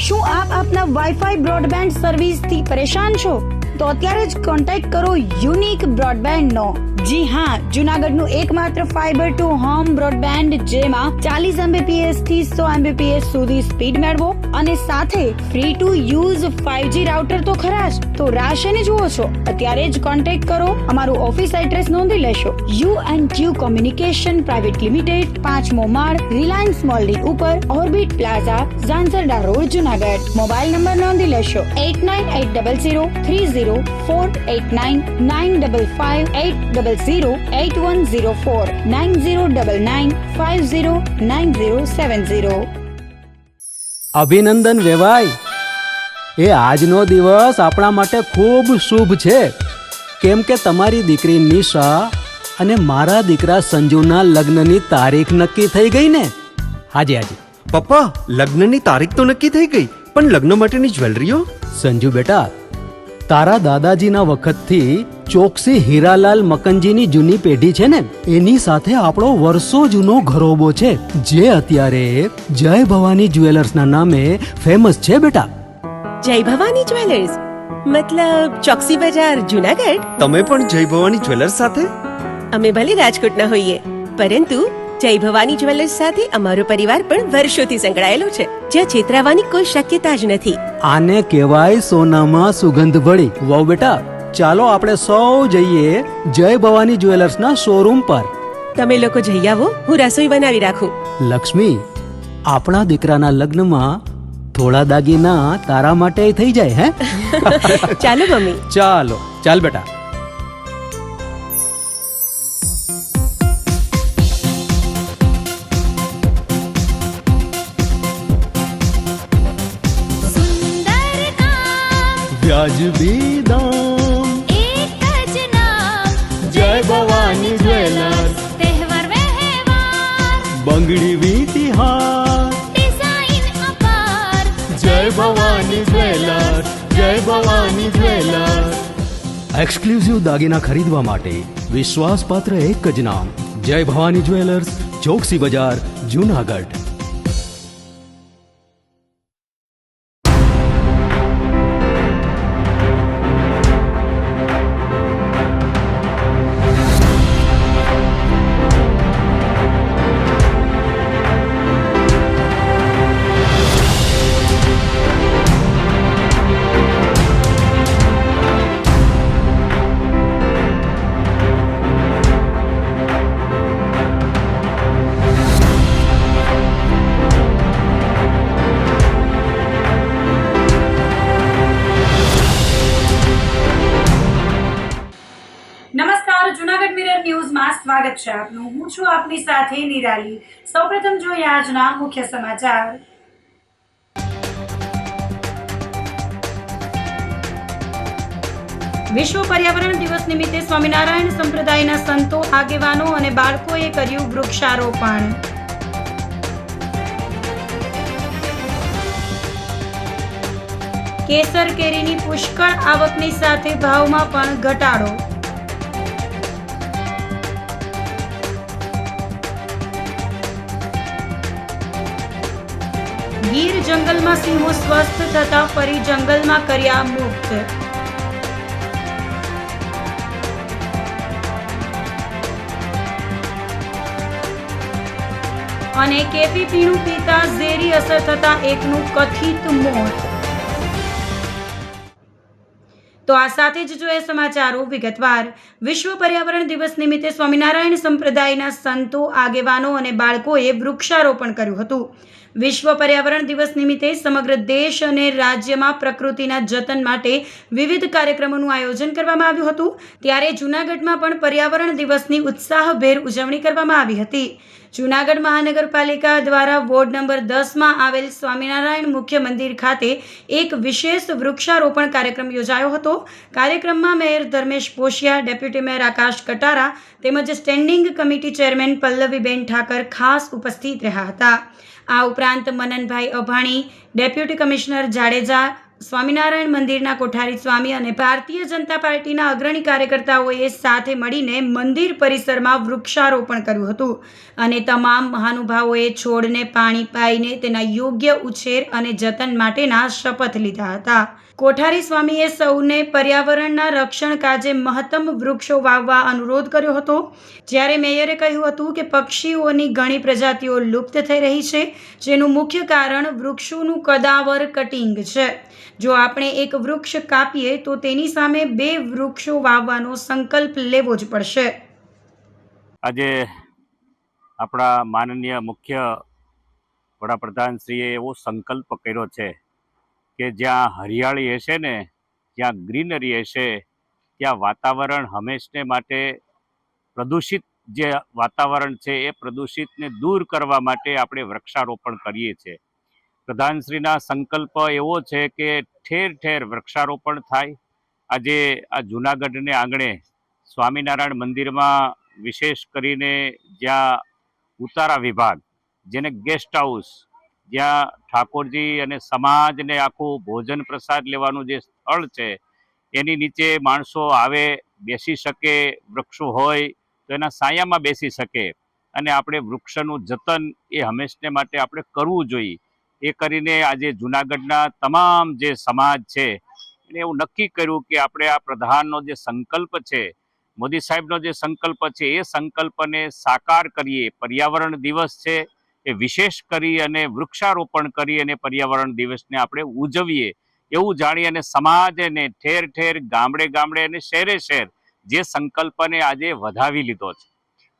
શું આપ આપના વાઈફાઈ બ્રોડબેન્ડ સર્વિસથી પરેશાન છો? તો અત્યારે જ કોન્ટેક્ટ કરો યુનિક બ્રોડબેન્ડનો. જી હા, જૂનાગઢનું એકમાત્ર ફાઈબર ટુ હોમ બ્રોડબેન્ડ, જેમાં 40 Mbps થી 100 Mbps સુધી સ્પીડ મેળવો અને સાથે free to use 5G router તો ખરા જ. તો રાહ શેની જુઓ છો? અત્યારે જ કોન્ટેક્ટ કરો. અમારું ઓફિસ એડ્રેસ નોંધી લેશો. U&Q કોમ્યુનિકેશન પ્રાઇવેટ લિમિટેડ, 5મો માળ, રિલાયન્સ મોલની ઉપર, orbit plaza, Zanzarda road, Junagadh. Mobile number નોંધી લેશો 8980030489 95580808104 9099509070. અભિનંદન વેવાય. એ આજનો દિવસ આપણા માટે ખૂબ શુભ છે, કેમ કે તમારી દીકરી નિશા અને મારા દીકરા સંજુના લગ્નની તારીખ નક્કી થઈ ગઈ ને. હાજી હાજી પપ્પા, લગ્નની તારીખ તો નક્કી થઈ ગઈ, પણ લગ્ન માટેની જ્વેલરીઓ? સંજુ બેટા, તારા દાદાજીના વખતથી ચોકસી હીરાલાલ મકનજીની જૂની પેઢી છે ને, એની સાથે આપણો વર્ષો જૂનો ઘરોબો છે, જે અત્યારે જય ભવાની જ્વેલર્સના નામે ફેમસ છે બેટા. જય ભવાની જ્વેલર્સ મતલબ ચોકસી બજાર, જૂનાગઢ? તમે પણ જય ભવાની જ્વેલર્સ સાથે? અમે ભલે રાજકોટના હોઈએ, પરંતુ જય ભવાની જ્વેલર્સ સાથે અમારો પરિવાર પણ વર્ષોથી સંકળાયેલો છે, જ્યાં છેતરાવાની કોઈ શક્યતા જ નથી. આને કહેવાય સોનામાં સુગંધ ભળી. વાવ બેટા, ચાલો આપણે સૌ જઈએ જય ભવાની જ્વેલર્સના શોરૂમ પર. તમે લોકો જઈ આવો, હું રસોઈ બનાવી રાખું. લક્ષ્મી, આપણા દીકરાના લગ્નમાં થોડા દાગીના તારા માટે થઈ જાય. હે ચાલો મમ્મી. ચાલો ચાલ બેટા. વ્યાજબી દામ, એક જ નામ, જય ભવાની જ્વેલર્સ. તહેવાર વ્યવહાર, બંગડી વીંટી હાર, ડિઝાઇન અપાર, જય ભવાની જ્વેલર્સ, જય ભવાની જ્વેલર્સ. એક્સક્લુઝિવ દાગીના ખરીદવા માટે વિશ્વાસપાત્ર એક જ નામ, જય ભવાની જ્વેલર્સ, ચોકસી બજાર, જૂનાગઢ. નમસ્કાર, જૂનાગઢ મિરર ન્યૂઝમાં સ્વાગત છે આપનું. હું છું આપની સાથે નિરાલી. સૌપ્રથમ જોઈએ આજના મુખ્ય સમાચાર. વિશ્વ પર્યાવરણ દિવસ નિમિત્તે સ્વામિનારાયણ સંપ્રદાયના સંતો, આગેવાનો અને બાળકોએ કર્યું વૃક્ષારોપણ. કેસર કેરીની પુષ્કળ આવકની સાથે ભાવમાં પણ ઘટાડો. ગીર જંગલમાં સિંહો સ્વસ્થ થતા ફરી જંગલમાં કર્યા મુક્ત. અને કેફી પીણું પીતા ઝેરી અસર થતા એકનું કથિત મોત. તો આ સાથે જ જોઈએ સમાચારો વિગતવાર. વિશ્વ પર્યાવરણ દિવસ નિમિત્તે સ્વામિનારાયણ સંપ્રદાયના સંતો, આગેવાનો અને બાળકોએ વૃક્ષારોપણ કર્યું હતું. વિશ્વ પર્યાવરણ દિવસ નિમિત્તે સમગ્ર દેશ અને રાજ્યમાં પ્રકૃતિના જતન માટે વિવિધ કાર્યક્રમોનું આયોજન કરવામાં આવ્યું હતું. ત્યારે જૂનાગઢમાં પણ પર્યાવરણ દિવસની ઉત્સાહભેર ઉજવણી કરવામાં આવી હતી. જૂનાગઢ મહાનગરપાલિકા દ્વારા વોર્ડ નંબર 10માં આવેલ સ્વામિનારાયણ મુખ્ય મંદિર ખાતે એક વિશેષ વૃક્ષારોપણ કાર્યક્રમ યોજાયો હતો. કાર્યક્રમમાં મેયર ધર્મેશ પોશિયા, ડેપ્યુટી મેયર આકાશ કટારા તેમજ standing committee chairman Pallaviben Thakar ખાસ ઉપસ્થિત રહ્યા હતા. આ ઉપરાંત મનનભાઈ અભાણી, ડેપ્યુટી કમિશનર જાડેજા, સ્વામિનારાયણ મંદિરના કોઠારી સ્વામી અને ભારતીય જનતા પાર્ટીના અગ્રણી કાર્યકર્તાઓએ સાથે મળીને મંદિર પરિસરમાં વૃક્ષારોપણ કર્યું હતું અને તમામ મહાનુભાવોએ છોડને પાણી પાઈને તેના યોગ્ય ઉછેર અને જતન માટેના શપથ લીધા હતા. કોઠારી સ્વામીએ સૌને પર્યાવરણના રક્ષણ કાજે મહત્તમ વૃક્ષો વાવવા અનુરોધ કર્યો હતો. જ્યારે મેયરે કહ્યું હતું કે પક્ષીઓની ઘણી પ્રજાતિઓ લુપ્ત થઈ રહી છે, જેનું મુખ્ય કારણ વૃક્ષોનું કદાવર કટિંગ છે. જો આપણે એક વૃક્ષ કાપીએ તો તેની સામે 2 વૃક્ષો વાવવાનો સંકલ્પ લેવો જ પડશે. આજે આપણા માનનીય મુખ્ય વડાપ્રધાનશ્રીએ એવો સંકલ્પ કર્યો છે કે જ્યાં હરિયાળી હશે ને, જ્યાં ગ્રીનરી હશે, ત્યાં વાતાવરણ હંમેશને માટે પ્રદૂષિત જે વાતાવરણ છે એ પ્રદૂષિતને દૂર કરવા માટે આપણે વૃક્ષારોપણ કરીએ છીએ. પ્રધાનશ્રીના સંકલ્પ એવો છે કે ઠેર ઠેર વૃક્ષારોપણ થાય. આજે આ જૂનાગઢને આંગણે સ્વામિનારાયણ મંદિરમાં વિશેષ કરીને જ્યાં ઉતારા વિભાગ, જેને ગેસ્ટ હાઉસ, જ્યાં ઠાકોરજી અને સમાજને આખું ભોજન પ્રસાદ લેવાનું જે સ્થળ છે એની નીચે માણસો આવે, બેસી શકે, વૃક્ષો હોય તો એના છાયામાં બેસી શકે અને આપણે વૃક્ષનું જતન એ હંમેશને માટે આપણે કરવું જોઈએ. એ કરીને આજે જૂનાગઢના તમામ જે સમાજ છે એને એવું નક્કી કર્યું કે આપણે આ પ્રધાનનો જે સંકલ્પ છે, મોદી સાહેબનો જે સંકલ્પ છે એ સંકલ્પને સાકાર કરીએ. પર્યાવરણ દિવસ છે એ વિશેષ કરી અને વૃક્ષારોપણ કરી અને પર્યાવરણ દિવસને આપણે ઉજવીએ એવું જાણી અને સમાજને ઠેર ઠેર, ગામડે ગામડે અને શહેરે શહેર જે સંકલ્પને આજે વધાવી લીધો છે.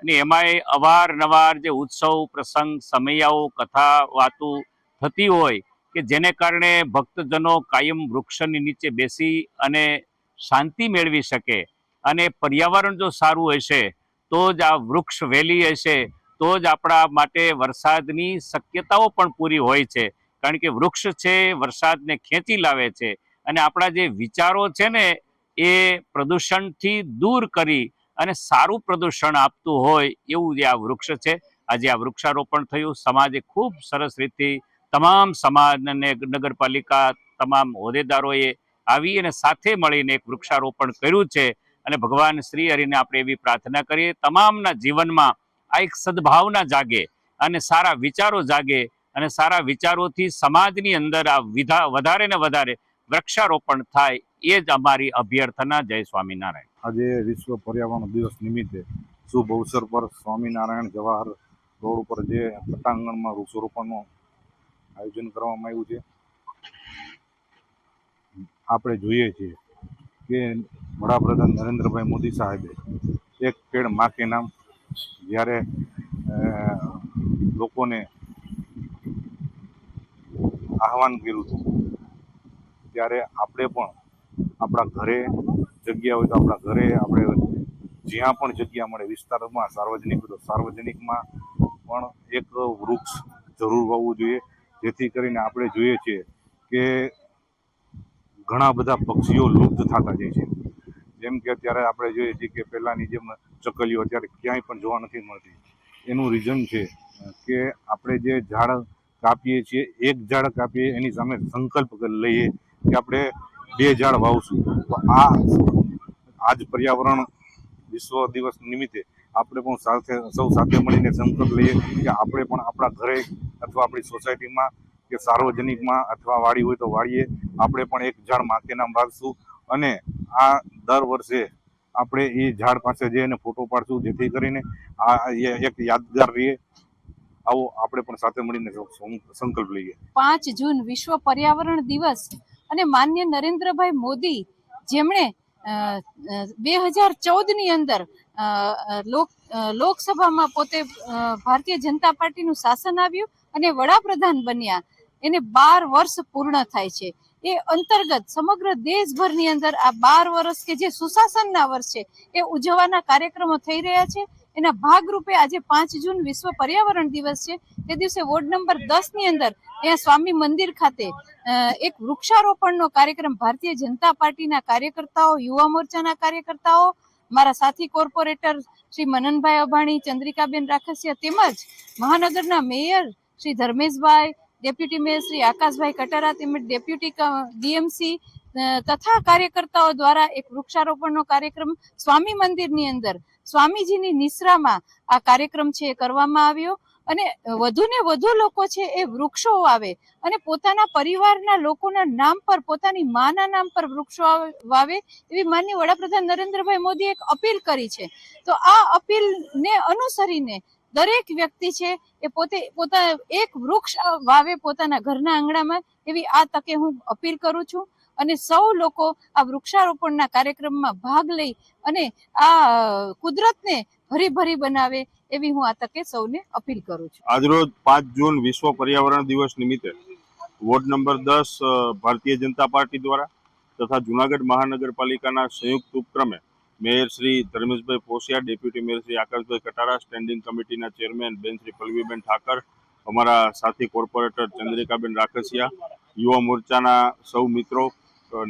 અને એમાંય અવારનવાર જે ઉત્સવ પ્રસંગ સમયાઓ કથા વાતો થતી હોય કે જેને કારણે ભક્તજનો કાયમ વૃક્ષની નીચે બેસી અને શાંતિ મેળવી શકે. અને પર્યાવરણ જો સારું હશે તો જ આ વૃક્ષ વેલી હશે તો જ આપણા માટે વરસાદની શક્યતાઓ પણ પૂરી હોય છે. કારણ કે વૃક્ષ છે વરસાદને ખેંચી લાવે છે અને આપણા જે વિચારો છે ને એ પ્રદૂષણથી દૂર કરી અને સારું પ્રદૂષણ આપતું હોય એવું જે આ વૃક્ષ છે. આજે આ વૃક્ષારોપણ થયું. સમાજે ખૂબ સરસ રીતે તમામ સમાજ અને નગરપાલિકા તમામ હોદ્દેદારોએ આવી અને સાથે મળીને એક વૃક્ષારોપણ કર્યું છે. અને ભગવાન શ્રી હરિને આપણે એવી પ્રાર્થના કરીએ તમામના જીવનમાં આ એક સદભાવના જાગે અને સારા વિચારો જાગે અને સારા વિચારોથી સમાજની અંદર આ વધારે ને વધારે વૃક્ષારોપણ થાય એ જ અમારી અભ્યર્થના. જય સ્વામિનારાયણ. આજે વિશ્વ પર્યાવરણ દિવસ નિમિત્તે શુભ અવસર પર સ્વામિનારાયણ જવાહર રોડ ઉપર જે પટાંગણમાં વૃક્ષારોપણનું આયોજન કરવામાં આવ્યું છે. આપણે જોઈએ છીએ કે વડાપ્રધાન નરેન્દ્રભાઈ મોદી સાહેબે એક પેડ માં કે નામ જ્યારે લોકોને આહવાન કર્યું હતું ત્યારે આપણે પણ આપણા ઘરે જગ્યા હોય તો આપણા ઘરે, આપણે જ્યાં પણ જગ્યા મળે વિસ્તારમાં સાર્વજનિકમાં પણ એક વૃક્ષ જરૂર વાવવું જોઈએ. જેથી કરીને આપણે જોઈએ છીએ કે ઘણા બધા પક્ષીઓ લુપ્ત થતા જાય છે. જેમ કે અત્યારે આપણે જોઈએ છીએ કે પહેલાંની જેમ ચકલીઓ અત્યારે ક્યાંય પણ જોવા નથી મળતી. એનું રીઝન છે કે આપણે જે ઝાડ કાપીએ છીએ, એક ઝાડ કાપીએ એની સામે સંકલ્પ લઈએ કે આપણે 2 ઝાડ વાવશું. તો આજ પર્યાવરણ વિશ્વ દિવસ નિમિત્તે આપણે પણ સૌ સાથે મળીને સંકલ્પ લઈએ કે આપણે પણ આપણા ઘરે અથવા આપણી સોસાયટીમાં કે સાર્વજનિકમાં અથવા વાડી હોય તો વાડીએ આપણે પણ એક ઝાડ માકે નામ વાવશું અને આ દર વર્ષે આપણે એ ઝાડ પાસે જઈને ફોટો પાડશું જેથી કરીને આ એક યાદગાર રહે. આવો આપણે પણ સાથે મળીને સંકલ્પ લઈએ. 5 જૂન વિશ્વ પર્યાવરણ દિવસ અને માનનીય નરેન્દ્રભાઈ મોદી જેમણે 2014ની અંદર લોકસભામાં પોતે ભારતીય જનતા પાર્ટીનું શાસન આવ્યું અને વડાપ્રધાન બન્યા, એને 12 વર્ષ પૂર્ણ થાય છે. એ અંતર્ગત સમગ્ર દેશભરની અંદર આ 12 વર્ષ કે જે સુશાસનના વર્ષ છે એ ઉજવવાના કાર્યક્રમો થઈ રહ્યા છે. એના ભાગરૂપે આજે 5 જૂન વિશ્વ પર્યાવરણ દિવસ છે. તે દિવસે વોર્ડ નંબર 10 ની અંદર અહીંયા સ્વામી મંદિર ખાતે એક વૃક્ષારોપણનો કાર્યક્રમ ભારતીય જનતા પાર્ટીના કાર્યકર્તાઓ, યુવા મોરચાના કાર્યકર્તાઓ, મારા સાથી કોર્પોરેટર શ્રી મનનભાઈ અભાણી, ચંદ્રિકાબેન રાખસિયા તેમજ મહાનગરના mayor Shri Dharmeshbhai, deputy mayor Shri Akashbhai Katara તેમજ ડેપ્યુટી ડીએમસી તથા કાર્યકર્તાઓ દ્વારા એક વૃક્ષારોપણનો કાર્યક્રમ સ્વામી મંદિરની અંદર સ્વામીજીની નિશ્રામાં આ કાર્યક્રમ છે એ કરવામાં આવ્યો અને વધુ ને વધુ લોકો છે એ વૃક્ષો વાવે અને પોતાના પરિવારના લોકોના નામ પર, પોતાની માના નામ પર વૃક્ષો વાવે એવી માનનીય વડાપ્રધાન નરેન્દ્રભાઈ મોદીએ એક અપીલ કરી છે. તો આ અપીલને અનુસરીને દરેક વ્યક્તિ છે એ પોતા એક વૃક્ષ વાવે પોતાના ઘરના આંગણામાં, એવી આ તકે હું અપીલ કરું છું અને સૌ લોકો આ વૃક્ષારોપણના કાર્યક્રમમાં ભાગ લઈ અને આ કુદરતને હરીભરી બનાવે એવી હું આ તકે સૌને અપીલ કરું છું. આજરોજ 5 જૂન વિશ્વ પર્યાવરણ દિવસ નિમિત્તે ward number 10 Bharatiya Janata party દ્વારા તથા જૂનાગઢ મહાનગરપાલિકાના સંયુક્ત ઉપક્રમે mayor Shri Dharmeshbhai Posiya, deputy mayor Shri Akashbhai Katara, standing કમિટીના ચેરમેન બેન શ્રી પલ્લવીબેન ઠાકર, અમારા સાથી કોર્પોરેટર ચંદ્રિકાબેન રાખસિયા, યુવા મોરચાના સૌ મિત્રો,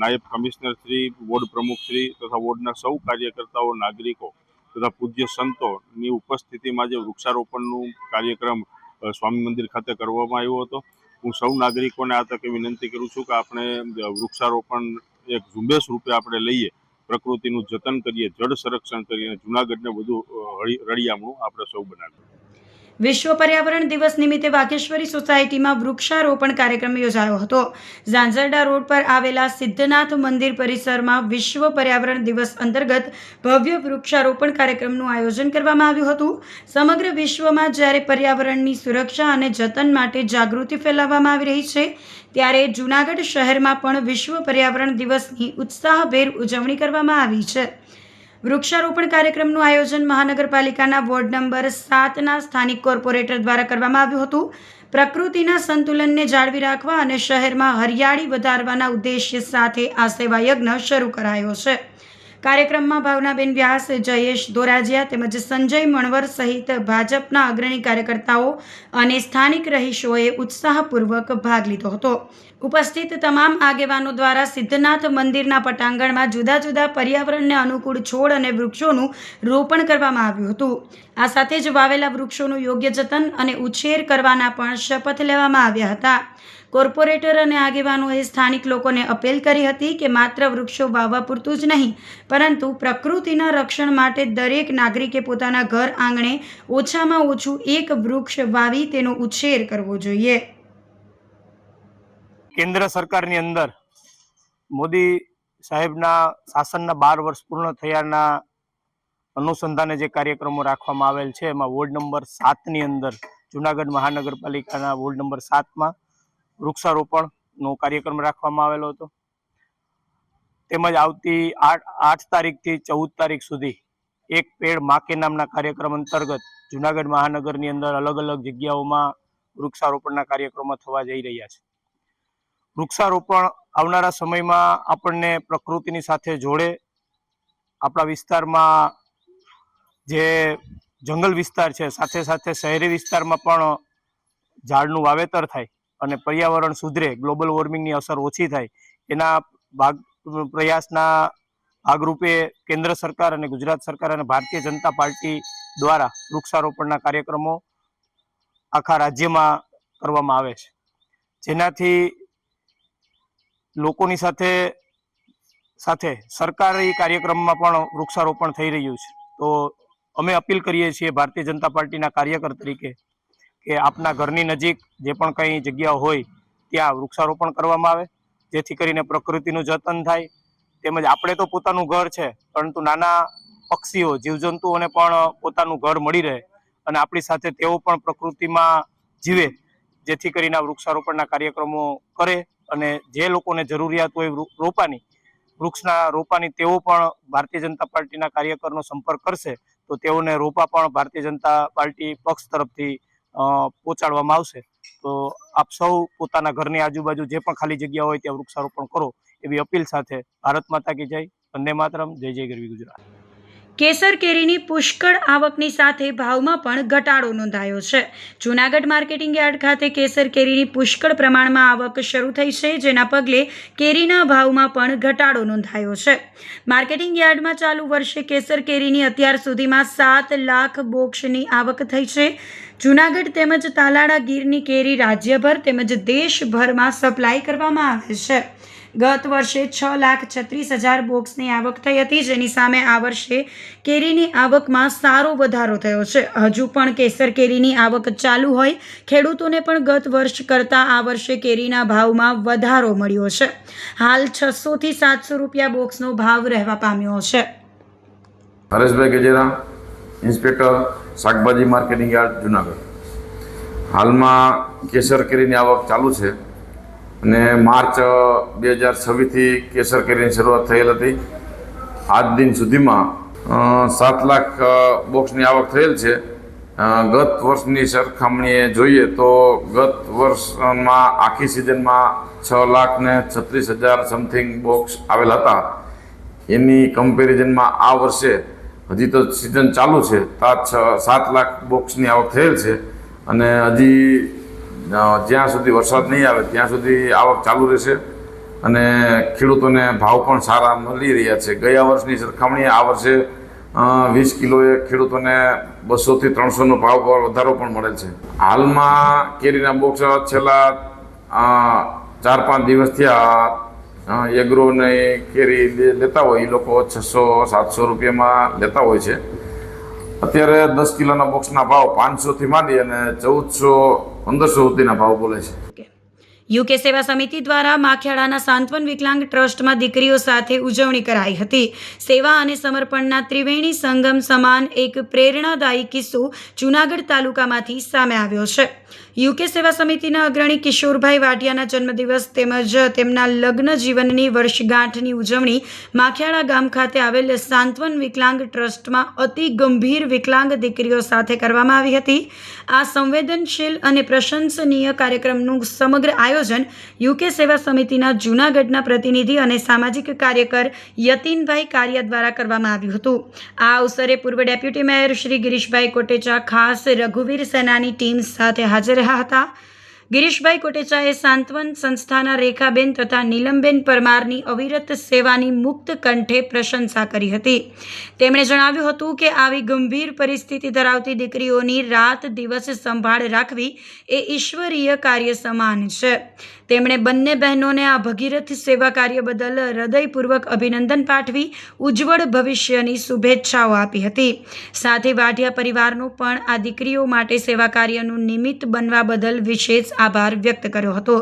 નાયબ કમિશનર શ્રી, વોર્ડ પ્રમુખ શ્રી તથા વોર્ડના સૌ કાર્યકર્તાઓ, નાગરિકો તથા પૂજ્ય સંતોની ઉપસ્થિતિમાં જે વૃક્ષારોપણનું કાર્યક્રમ સ્વામી મંદિર ખાતે કરવામાં આવ્યો હતો. હું સૌ નાગરિકોને આ તકે વિનંતી કરું છું કે આપણે વૃક્ષારોપણ એક ઝુંબેશ રૂપે આપણે લઈએ, પ્રકૃતિનું જતન કરીએ, જળ સંરક્ષણ કરીએ, જૂનાગઢને વધુ રળિયામણું આપણે સૌ બનાવીએ. વિશ્વ પર્યાવરણ દિવસ નિમિત્તે વાઘેશ્વરી સોસાયટીમાં વૃક્ષારોપણ કાર્યક્રમ યોજાયો હતો. ઝાંઝરડા રોડ પર આવેલા સિદ્ધનાથ મંદિર પરિસરમાં વિશ્વ પર્યાવરણ દિવસ અંતર્ગત ભવ્ય વૃક્ષારોપણ કાર્યક્રમનું આયોજન કરવામાં આવ્યું હતું. સમગ્ર વિશ્વમાં જ્યારે પર્યાવરણની સુરક્ષા અને જતન માટે જાગૃતિ ફેલાવવામાં આવી રહી છે, ત્યારે જૂનાગઢ શહેરમાં પણ વિશ્વ પર્યાવરણ દિવસની ઉત્સાહભેર ઉજવણી કરવામાં આવી છે. વૃક્ષારોપણ કાર્યક્રમનું આયોજન મહાનગરપાલિકાના વોર્ડ નંબર 7ના સ્થાનિક કોર્પોરેટર દ્વારા કરવામાં આવ્યું હતું. પ્રકૃતિના સંતુલનને જાળવી રાખવા અને શહેરમાં હરિયાળી વધારવાના ઉદ્દેશ્ય સાથે આ સેવા યજ્ઞ શરૂ કરાયો છે. કાર્યક્રમમાં ભાવનાબેન વ્યાસ, જયેશ ધોરાજીયા તેમજ સંજય મણવર સહિત ભાજપના અગ્રણી કાર્યકર્તાઓ અને સ્થાનિક રહીશોએ ઉત્સાહપૂર્વક ભાગ લીધો હતો. ઉપસ્થિત તમામ આગેવાનો દ્વારા સિદ્ધનાથ મંદિરના પટાંગણમાં જુદા જુદા પર્યાવરણને અનુકૂળ છોડ અને વૃક્ષોનું રોપણ કરવામાં આવ્યું હતું. આ સાથે જ વાવેલા વૃક્ષોનું યોગ્ય જતન અને ઉછેર કરવાના પણ શપથ લેવામાં આવ્યા હતા. કોર્પોરેટર અને આગેવાનોએ સ્થાનિક લોકોને અપીલ કરી હતી કે માત્ર વૃક્ષો વાવવા પૂરતું જ નહીં, પરંતુ પ્રકૃતિના રક્ષણ માટે દરેક નાગરિકે પોતાના ઘર આંગણે ઓછામાં ઓછું એક વૃક્ષ વાવી તેનો ઉછેર કરવો જોઈએ. કેન્દ્ર સરકારની અંદર મોદી સાહેબના શાસનના 12 વર્ષ પૂર્ણ થયાના અનુસંધાને જે કાર્યક્રમો રાખવામાં આવેલ છે, એમાં વોર્ડ નંબર 7ની અંદર જૂનાગઢ મહાનગરપાલિકાના વોર્ડ નંબર 7માં વૃક્ષારોપણનો કાર્યક્રમ રાખવામાં આવેલો હતો. તેમજ આવતી 8 તારીખથી 14 તારીખ સુધી એક પેડ માં કે નામના કાર્યક્રમ અંતર્ગત જૂનાગઢ મહાનગરની અંદર અલગ અલગ જગ્યાઓમાં વૃક્ષારોપણના કાર્યક્રમો થવા જઈ રહ્યા છે. વૃક્ષારોપણ આવનારા સમયમાં આપણને પ્રકૃતિની સાથે જોડે, આપણા વિસ્તારમાં જે જંગલ વિસ્તાર છે સાથે સાથે શહેરી વિસ્તારમાં પણ ઝાડનું વાવેતર થાય અને પર્યાવરણ સુધરે, ગ્લોબલ વોર્મિંગની અસર ઓછી થાય, એના પ્રયાસના ભાગરૂપે કેન્દ્ર સરકાર અને ગુજરાત સરકાર અને ભારતીય જનતા પાર્ટી દ્વારા વૃક્ષારોપણના કાર્યક્રમો આખા રાજ્યમાં કરવામાં આવે છે, જેનાથી લોકોની સાથે સાથે સરકારી કાર્યક્રમમાં પણ વૃક્ષારોપણ થઈ રહ્યું છે. તો અમે અપીલ કરીએ છીએ ભારતીય જનતા પાર્ટીના કાર્યકર તરીકે કે આપના ઘરની નજીક જે પણ કંઈ જગ્યાઓ હોય ત્યાં વૃક્ષારોપણ કરવામાં આવે, જેથી કરીને પ્રકૃતિનું જતન થાય. તેમજ આપણે તો પોતાનું ઘર છે, પરંતુ નાના પક્ષીઓ, જીવજંતુઓને પણ પોતાનું ઘર મળી રહે અને આપણી સાથે તેઓ પણ પ્રકૃતિમાં જીવે, જેથી કરીને આ વૃક્ષારોપણના કાર્યક્રમો કરે અને જે લોકોને જરૂરિયાત હોય વૃક્ષના રોપાની, તેઓ પણ ભારતીય જનતા પાર્ટીના કાર્યકરનો સંપર્ક કરશે તો તેઓને રોપા પણ ભારતીય જનતા પાર્ટી પક્ષ તરફથી પહોંચાડવામાં આવશે. તો આપ સૌ પોતાના ઘરની આજુબાજુ જે પણ ખાલી જગ્યા હોય ત્યાં વૃક્ષારોપણ કરો એવી અપીલ સાથે ભારત માતા કી જય, વંદે માતરમ, જય જય ગરવી ગુજરાત. કેસર કેરીની પુષ્કળ આવકની સાથે ભાવમાં પણ ઘટાડો નોંધાયો છે. જૂનાગઢ માર્કેટિંગ યાર્ડ ખાતે કેસર કેરીની પુષ્કળ પ્રમાણમાં આવક શરૂ થઈ છે, જેના પગલે કેરીના ભાવમાં પણ ઘટાડો નોંધાયો છે. માર્કેટિંગ યાર્ડમાં ચાલુ વર્ષે કેસર કેરીની અત્યાર સુધીમાં 7 લાખ બોક્સની આવક થઈ છે. જૂનાગઢ તેમજ તાલાળા ગીરની કેરી રાજ્યભર તેમજ દેશભરમાં સપ્લાય કરવામાં આવે છે. ગત વર્ષે 6,36,000 બોક્સની આવક થઈ હતી, જેની સામે આ વર્ષે કેરીની આવકમાં સારો વધારો થયો છે. હજુ પણ કેસર કેરીની આવક ચાલુ હોય ખેડૂતોને પણ ગત વર્ષ કરતાં આ વર્ષે કેરીના ભાવમાં વધારો મળ્યો છે. હાલ 600 થી 700 રૂપિયા બોક્સનો ભાવ રહેવા પામ્યો છે. હરેશભાઈ ગજેરા, ઇન્સ્પેક્ટર શાકભાજી માર્કેટિંગ યાર્ડ જુનાગઢ. હાલમાં કેસર કેરીની આવક ચાલુ છે અને માર્ચ 2026થી કેસર કેરીની શરૂઆત થયેલ હતી. આજ દિન સુધીમાં 7 લાખ બોક્સની આવક થયેલ છે. ગત વર્ષની સરખામણીએ જોઈએ તો ગત વર્ષમાં આખી સિઝનમાં 6,36,000 સમથિંગ બોક્સ આવેલ હતા. એની કમ્પેરિઝનમાં આ વર્ષે હજી તો સિઝન ચાલુ છે ત્યાં 7 લાખ બોક્સની આવક થયેલ છે અને હજી જ્યાં સુધી વરસાદ નહીં આવે ત્યાં સુધી આવક ચાલુ રહેશે અને ખેડૂતોને ભાવ પણ સારા મળી રહ્યા છે. ગયા વર્ષની સરખામણીએ આ વર્ષે 20 કિલોએ ખેડૂતોને 200 થી 300નો ભાવ વધારો પણ મળેલ છે. હાલમાં કેરીના બોક્સ છેલ્લા 4-5 દિવસ થયા એગ્રોની કેરી લેતા હોય એ લોકો 600-700 રૂપિયામાં લેતા હોય છે. અત્યારે 10 કિલોના બોક્સના ભાવ 500થી માંડી અને 1,400-1,500 સુધીના ભાવ બોલે છે. યુકે સેવા સમિતિ દ્વારા માખિયાળાના સાંત્વન વિકલાંગ ટ્રસ્ટમાં દીકરીઓ સાથે ઉજવણી કરાઈ હતી. સેવા અને સમર્પણના ત્રિવેણી સંગમ સમાન એક પ્રેરણાદાયી કિસ્સો જૂનાગઢ તાલુકામાંથી સામે આવ્યો છે. યુકે સેવા સમિતિના અગ્રણી કિશોરભાઈ વાટિયાના જન્મદિવસ તેમજ તેમના લગ્ન જીવનની વર્ષગાંઠની ઉજવણી માખિયાળા ગામ ખાતે આવેલ સાંત્વન વિકલાંગ ટ્રસ્ટમાં અતિ ગંભીર વિકલાંગ દીકરીઓ સાથે કરવામાં આવી હતી. આ સંવેદનશીલ અને પ્રશંસનીય કાર્યક્રમનું સમગ્ર આયોજન યુકે સેવા સમિતિના જૂનાગઢના પ્રતિનિધિ અને સામાજિક કાર્યકર યતીનભાઈ કારિયા દ્વારા કરવામાં આવ્યું હતું. આ અવસરે પૂર્વ ડેપ્યુટી મેયર શ્રી ગિરીશભાઈ કોટેચા ખાસ રઘુવીર સેનાની ટીમ સાથે હાજર રહ્યા હતા. ગિરીશભાઈ કોટેચાએ સાંત્વન સંસ્થાના રેખાબેન તથા નીલમબેન પરમારની અવિરત સેવાની મુક્ત કંઠે પ્રશંસા કરી હતી. તેમણે જણાવ્યું હતું કે આવી ગંભીર પરિસ્થિતિ ધરાવતી દીકરીઓની રાત દિવસ સંભાળ રાખવી એ ઈશ્વરીય કાર્ય સમાન છે. તેમણે બંને બહેનોને આ ભગીરથ સેવા કાર્ય બદલ હૃદયપૂર્વક અભિનંદન પાઠવી ઉજ્જવળ ભવિષ્યની શુભેચ્છાઓ આપી હતી. સાથે વાઢિયા પરિવારનો પણ આ દીકરીઓ માટે સેવા કાર્યનું નિમિત્ત બનવા બદલ વિશેષ આભાર વ્યક્ત કર્યો હતો.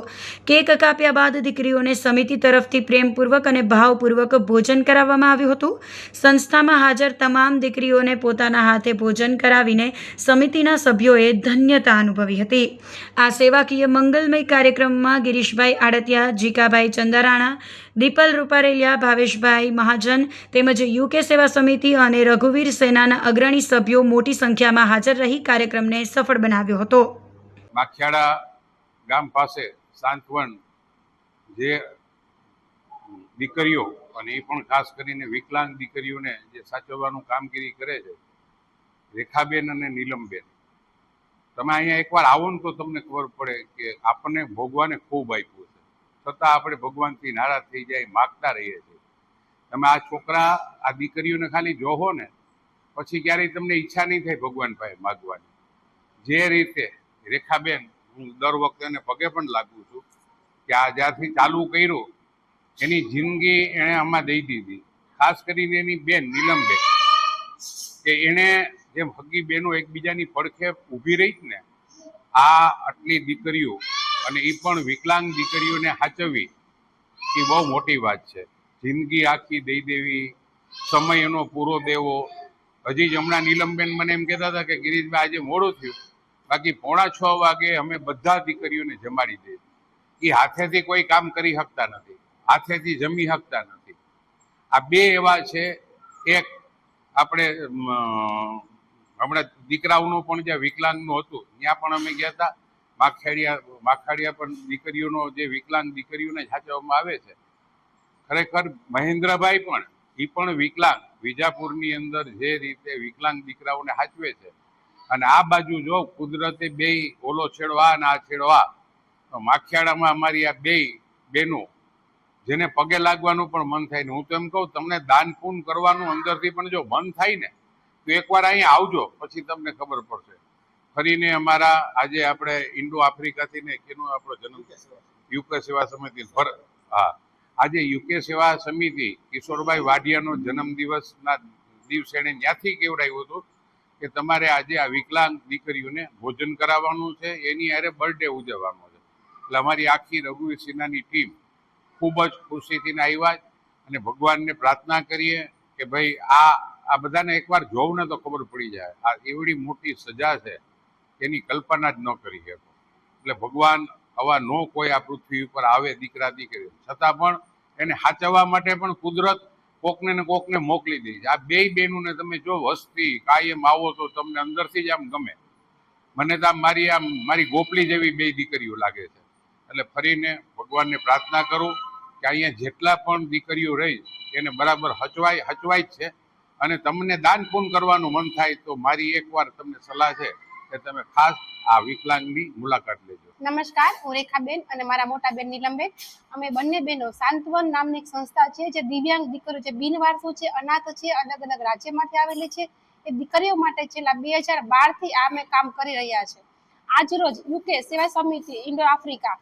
કેક કાપ્યા બાદ દીકરીઓને સમિતિ તરફથી પ્રેમપૂર્વક અને ભાવપૂર્વક ભોજન કરાવવામાં આવ્યું હતું. સંસ્થામાં હાજર તમામ દીકરીઓને પોતાના હાથે ભોજન કરાવીને સમિતિના સભ્યોએ ધન્યતા અનુભવી હતી. આ સેવાકીય મંગલમય કાર્યક્રમમાં ગિરીશભાઈ આડતિયા, જીકાભાઈ ચંદારાણા, દીપલ રૂપારેલિયા, ભાવેશભાઈ મહાજન તેમજ યુકે સેવા સમિતિ અને રઘુવીર સેનાના અગ્રણી સભ્યો મોટી સંખ્યામાં હાજર રહી કાર્યક્રમને સફળ બનાવ્યો હતો. માખિયાળા ગામ પાસે સાંત્વન જે દીકરીઓ અને એ પણ ખાસ કરીને વિકલાંગ દીકરીઓને જે સાચવવાનું કામગીરી કરે છે, રેખાબેન અને નીલમબેન, તમે અહીંયા એકવાર આવો ને તો તમને ખબર પડે કે આપણને ભગવાને ખૂબ આપ્યું છે, છતાં આપણે ભગવાનથી નારાજ થઈ જાય, માગતા રહીએ છીએ. તમે આ છોકરા, આ દીકરીઓને ખાલી જોવો ને પછી ક્યારેય તમને ઈચ્છા નહીં થાય ભગવાન પાસે માગવાની. જે રીતે રેખાબેન, હું દર વખતે એને પગે પણ લાગુ છું કે આ જ્યારથી ચાલુ કર્યું એની જિંદગી એણે આમાં દઈ દીધી. ખાસ કરીને એની બેન નીલમબેન, કે એણે જેમ હગી બહેનો એકબીજાની પડખે ઊભી રહી ને, આ આટલી દીકરીઓ અને એ પણ વિકલાંગ દીકરીઓને સાચવવી એ બહુ મોટી વાત છે. જિંદગી આખી દઈ દેવી, સમય એનો પૂરો દેવો. હજી જ હમણાં નીલમબેન મને એમ કહેતા હતા કે ગિરીશભાઈ આજે મોડું થયું, બાકી 5:45 વાગે અમે બધા દીકરીઓને જમાડી દઈએ. એ હાથેથી કોઈ કામ કરી શકતા નથી, હાથેથી જમી શકતા નથી. આ બે એવા છે. એક આપણે હમણાં દીકરાઓનું પણ જે વિકલાંગનું હતું ત્યાં પણ અમે ગયા હતા. માખિયાળિયા પણ દીકરીઓનો જે વિકલાંગ દીકરીઓને સાચવવામાં આવે છે. ખરેખર મહેન્દ્રભાઈ પણ, એ પણ વિકલાંગ, વિજાપુરની અંદર જે રીતે વિકલાંગ દીકરાઓને સાચવે છે. અને આ બાજુ જો કુદરતે બે ઓલો છેડો આ અને આ છેડો આ, તો માખિયાળામાં અમારી આ બે બહેનો જેને પગે લાગવાનું પણ મન થાય ને, હું તો એમ કહું તમને દાન પૂન કરવાનું અંદરથી પણ જો મન થાય ને તો એકવાર અહીંયા આવજો, પછી તમને ખબર પડશે ફરીને અમારા આજે આપણે ઇન્ડો આફ્રિકાથી ને કેનો આપણો જન્મ યુકે સેવા સમિતિ આજે યુકે સેવા સમિતિ કિશોરભાઈ વાઢિયાનો જન્મદિવસના દિવસે એને ત્યાંથી કેવડાવ્યું હતું કે તમારે આજે આ વિકલાંગ દીકરીઓને ભોજન કરાવવાનું છે, એની હારે બર્થડે ઉજવવાનો છે. એટલે અમારી આખી રઘુવીર સિન્હાની ટીમ ખૂબ જ ખુશીથી આવ્યા અને ભગવાનને પ્રાર્થના કરીએ કે ભાઈ આ બધાને એકવાર જોવું ને તો ખબર પડી જાય આ એવડી મોટી સજા છે એની કલ્પના જ ન કરી શકો. એટલે ભગવાન આવા નો કોઈ આ પૃથ્વી ઉપર આવે દીકરા દીકરી, છતાં પણ એને સાચવવા માટે પણ કુદરત કોકને ને કોકને મોકલી દે છે. આ બેય બહેનોને તમે જો વસ્તી કાયમ આવો તો તમને અંદરથી જ આમ ગમે. મને તો મારી ગોપલી જેવી બે દીકરીઓ લાગે છે. એટલે ફરીને ભગવાનને પ્રાર્થના કરું કે અહીંયા જેટલા પણ દીકરીઓ રહી એને બરાબર હચવાય જ છે. અને તમને દાન પૂન કરવાનું મન થાય તો મારી એકવાર તમને સલાહ છે કે તમે ખાસ આ વિકલાંગની મુલાકાત લેજો. નમસ્કાર, હું રેખાબેન અને મારા મોટા બેન નીલમબેન. અમે બંને બહેનો સાંત્વન નામની એક સંસ્થા છે જે દિવ્યાંગ દીકરીઓ છે, બિનવારસુ છે, અનાથ છે, અલગ અલગ રાજ્યમાંથી આવેલી છે. એ દીકરીઓ માટે છેલ્લા 2012થી આ અમે કામ કરી રહ્યા છે. આજ રોજ યુકે સેવા સમિતિ ઇન્ડો આફ્રિકા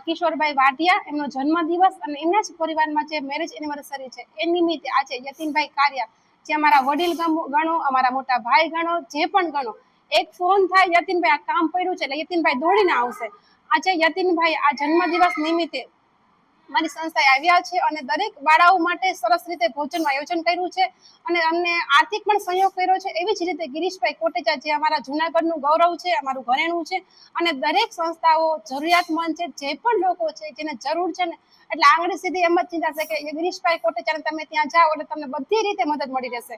કિશોરભાઈ વાઢિયા એમનો જન્મદિવસ અને એમના જ પરિવારમાં જે મેરેજ એનિવર્સરી છે એ નિમિત્તે આજે યતીનભાઈ કારિયા, જે અમારા વડીલ ગણો, અમારા મોટા ભાઈ ગણો, જે પણ ગણો, એક ફોન થાય યતીનભાઈ આ કામ પડ્યું છે એટલે યતીનભાઈ દોડીને આવશે. આજે યતીનભાઈ આ જન્મદિવસ નિમિત્તે મારી સંસ્થાએ આવ્યા છે અને દરેક બાળાઓ માટે સરસ રીતે ભોજનનું આયોજન કર્યું છે અને અમને આર્થિક પણ સહયોગ કર્યો છે. એવી જ રીતે ગિરીશભાઈ કોટેચા, જે અમારા જૂનાગઢનું ગૌરવ છે, અમારું ઘરેણું છે, અને દરેક સંસ્થાઓ જરૂરિયાતમંદ છે, જે પણ લોકો છે જેને જરૂર છે ને, એટલે આંગળી સીધી એમ જ ચિંતા છે કે ગિરીશભાઈ કોટેચાને તમે ત્યાં જાઓ એટલે તમને બધી રીતે મદદ મળી રહેશે.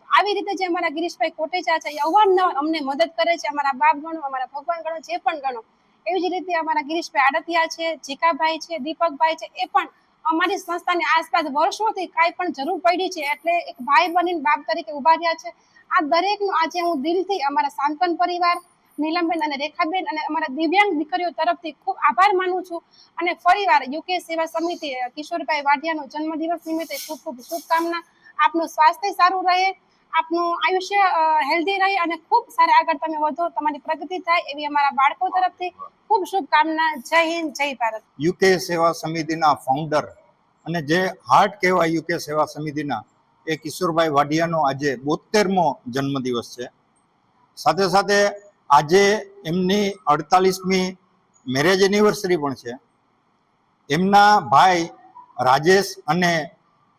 આવી રીતે જે અમારા ગિરીશભાઈ કોટેચા છે એ અવારનવાર અમને મદદ કરે છે, અમારા બાપ ગણો, અમારા ભગવાન ગણો, જે પણ ગણો. એવી જ રીતે અમારા ગિરીશભાઈ આડતિયા છે, જીકાભાઈ છે, દીપકભાઈ છે, એ પણ અમારી સંસ્થાની આસપાસ વર્ષોથી કાંઈ પણ જરૂર પડી છે એટલે એક ભાઈ બનીને બાપ તરીકે ઉભા રહ્યા છે. આ દરેકનો આજે હું દિલથી અમારા સાંત્વન પરિવાર, નીલમબેન અને રેખાબેન અને અમારા દિવ્યાંગ દીકરીઓ તરફથી ખૂબ આભાર માનું છું. અને ફરીવાર યુકે સેવા સમિતિ કિશોરભાઈ વાઢિયાનો જન્મદિવસ નિમિત્તે ખૂબ ખૂબ શુભકામના. આપનું સ્વાસ્થ્ય સારું રહે, આપનું આયુષ્ય હેલ્ધી રહે અને ખૂબ સારા આગળ તમે વધો, તમારી પ્રગતિ થાય એવી અમારા બાળકો તરફથી ખૂબ શુભકામના. જય હિન્દ, જય ભારત. યુકે સેવા સમિતિના ફાઉન્ડર અને જે હાર્ટ કહેવાય યુકે સેવા સમિતિના એ કિશોરભાઈ વાઢિયાનો આજે 72મો જન્મદિવસ છે. સાથે સાથે આજે એમની 48મી મેરેજ એનિવર્સરી પણ છે. એમના ભાઈ રાજેશ અને